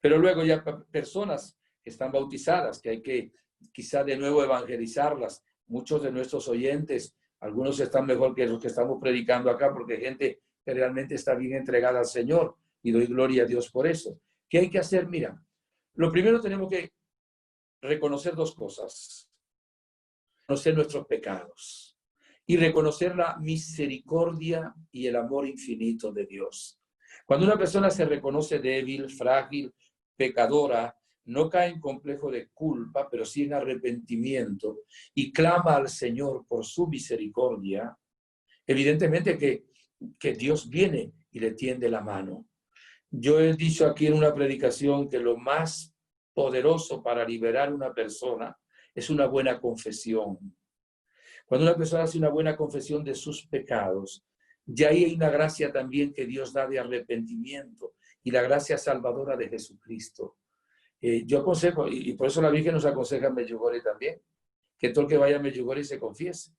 Pero luego ya personas que están bautizadas, que hay que quizá de nuevo evangelizarlas. Muchos de nuestros oyentes, algunos están mejor que los que estamos predicando acá, porque hay gente que realmente está bien entregada al Señor, y doy gloria a Dios por eso. ¿Qué hay que hacer? Mira, lo primero tenemos que reconocer dos cosas. Reconocer nuestros pecados y reconocer la misericordia y el amor infinito de Dios. Cuando una persona se reconoce débil, frágil, pecadora, no cae en complejo de culpa, pero sí en arrepentimiento y clama al Señor por su misericordia, evidentemente que Dios viene y le tiende la mano. Yo he dicho aquí en una predicación que lo más poderoso para liberar a una persona es una buena confesión. Cuando una persona hace una buena confesión de sus pecados, ya ahí hay una gracia también que Dios da de arrepentimiento y la gracia salvadora de Jesucristo. Yo aconsejo, y por eso la Virgen nos aconseja en Medjugorje también, que todo el que vaya a Medjugorje se confiese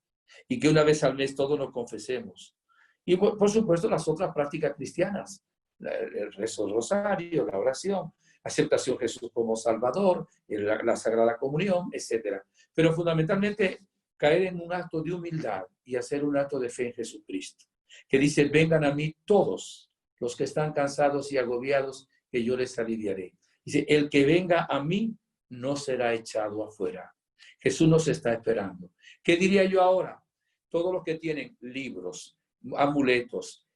y que una vez al mes todos nos confesemos. Y por supuesto las otras prácticas cristianas, el rezo del rosario, la oración, aceptación de Jesús como Salvador, la Sagrada Comunión, etc. Pero fundamentalmente caer en un acto de humildad y hacer un acto de fe en Jesucristo, que dice, vengan a mí todos los que están cansados y agobiados, que yo les aliviaré. Dice, el que venga a mí no será echado afuera. Jesús nos está esperando. ¿Qué diría yo ahora? Todos los que tienen libros, amuletos,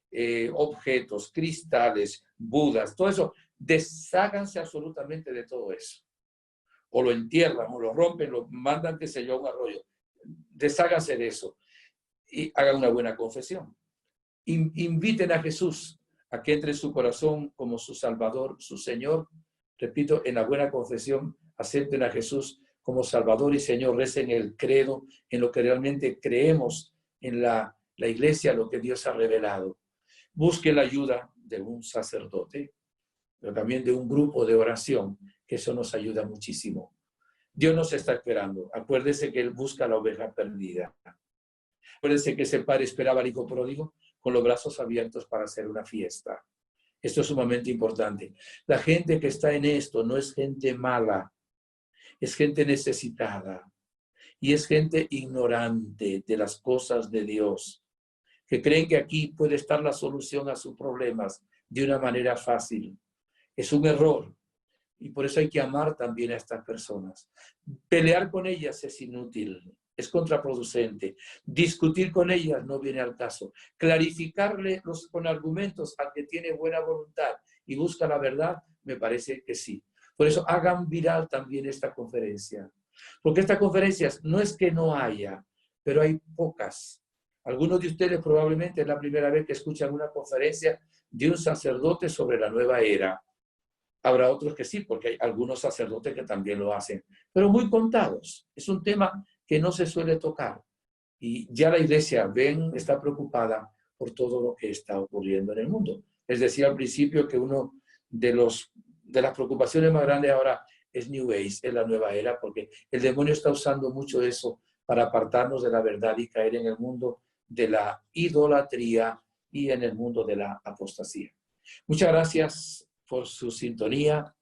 objetos, cristales, budas, todo eso, desháganse absolutamente de todo eso. O lo entierran, o lo rompen, lo mandan, qué sé yo, a un arroyo. Desháganse de eso y hagan una buena confesión. Inviten a Jesús a que entre en su corazón como su Salvador, su Señor. Repito, en la buena confesión, acepten a Jesús como Salvador y Señor, recen el credo, en lo que realmente creemos en la iglesia, lo que Dios ha revelado. Busquen la ayuda de un sacerdote, pero también de un grupo de oración, que eso nos ayuda muchísimo. Dios nos está esperando. Acuérdese que Él busca la oveja perdida. Acuérdese que ese padre esperaba al hijo pródigo con los brazos abiertos para hacer una fiesta. Esto es sumamente importante. La gente que está en esto no es gente mala, es gente necesitada y es gente ignorante de las cosas de Dios, que creen que aquí puede estar la solución a sus problemas de una manera fácil. Es un error y por eso hay que amar también a estas personas. Pelear con ellas es inútil, es contraproducente. Discutir con ellas no viene al caso. Clarificarle con argumentos al que tiene buena voluntad y busca la verdad, me parece que sí. Por eso hagan viral también esta conferencia. Porque estas conferencias no es que no haya, pero hay pocas. Algunos de ustedes probablemente es la primera vez que escuchan una conferencia de un sacerdote sobre la nueva era. Habrá otros que sí, porque hay algunos sacerdotes que también lo hacen, pero muy contados. Es un tema que no se suele tocar. Y ya la iglesia, está preocupada por todo lo que está ocurriendo en el mundo. Les decía al principio que uno de las preocupaciones más grandes ahora es New Age, es la nueva era, porque el demonio está usando mucho eso para apartarnos de la verdad y caer en el mundo de la idolatría y en el mundo de la apostasía. Muchas gracias por su sintonía.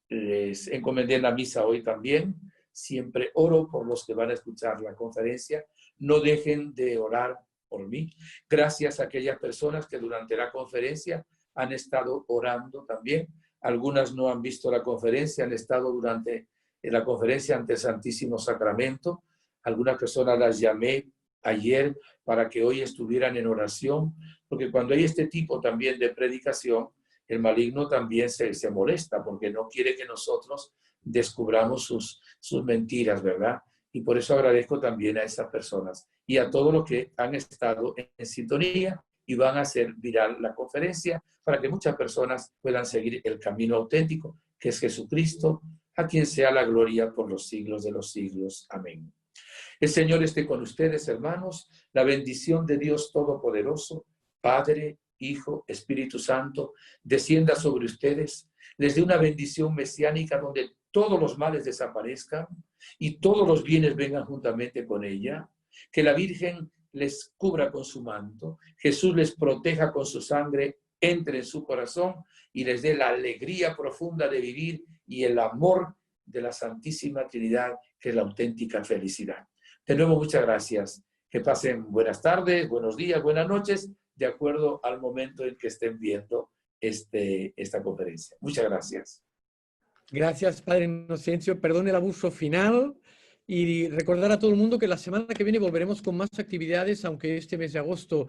Les encomendé la misa hoy también. Siempre oro por los que van a escuchar la conferencia. No dejen de orar por mí. Gracias a aquellas personas que durante la conferencia han estado orando también. Algunas no han visto la conferencia, han estado durante la conferencia ante el Santísimo Sacramento. Algunas personas las llamé ayer para que hoy estuvieran en oración, porque cuando hay este tipo también de predicación, el maligno también se molesta porque no quiere que nosotros descubramos sus mentiras, ¿verdad? Y por eso agradezco también a esas personas y a todos los que han estado en sintonía y van a hacer viral la conferencia para que muchas personas puedan seguir el camino auténtico, que es Jesucristo, a quien sea la gloria por los siglos de los siglos. Amén. El Señor esté con ustedes, hermanos. La bendición de Dios Todopoderoso, Padre, Hijo, Espíritu Santo, descienda sobre ustedes, les dé una bendición mesiánica donde todos los males desaparezcan y todos los bienes vengan juntamente con ella, que la Virgen les cubra con su manto, Jesús les proteja con su sangre, entre en su corazón y les dé la alegría profunda de vivir y el amor de la Santísima Trinidad, que es la auténtica felicidad. De nuevo, muchas gracias. Que pasen buenas tardes, buenos días, buenas noches, de acuerdo al momento en que estén viendo esta conferencia. Muchas gracias. Gracias, Padre Inocencio. Perdón el abuso final Y recordar a todo el mundo que la semana que viene volveremos con más actividades, aunque este mes de agosto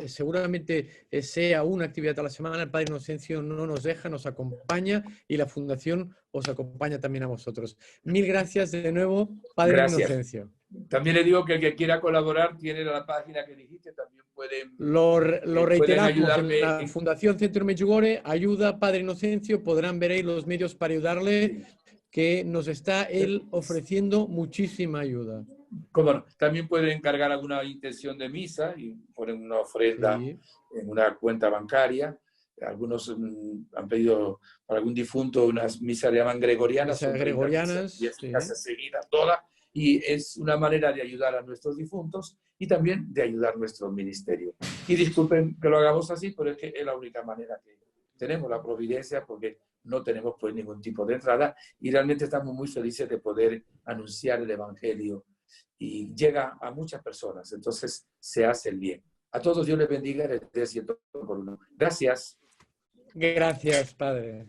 seguramente sea una actividad a la semana. El Padre Inocencio no nos deja, nos acompaña y la Fundación os acompaña también a vosotros. Mil gracias de nuevo, Padre Gracias. Inocencio. También le digo que el que quiera colaborar tiene la página que dijiste, también pueden Reiteramos, ayudarme. en la Fundación Centro Medjugorje, ayuda Padre Inocencio, podrán ver ahí los medios para ayudarle, que nos está él ofreciendo muchísima ayuda. Como no, también pueden encargar alguna intención de misa y ponen una ofrenda Sí. en una cuenta bancaria. Algunos han pedido para algún difunto unas misas que llaman gregorianas. Misas son 30 gregorianas, misas, sí. casi seguidas todas. Y es una manera de ayudar a nuestros difuntos y también de ayudar a nuestro ministerio. Y disculpen que lo hagamos así, pero es que es la única manera que tenemos, la providencia, porque no tenemos pues ningún tipo de entrada y realmente estamos muy felices de poder anunciar el Evangelio y llega a muchas personas, entonces se hace el bien. A todos Dios les bendiga, les dé 100 por uno. Gracias. Gracias, Padre.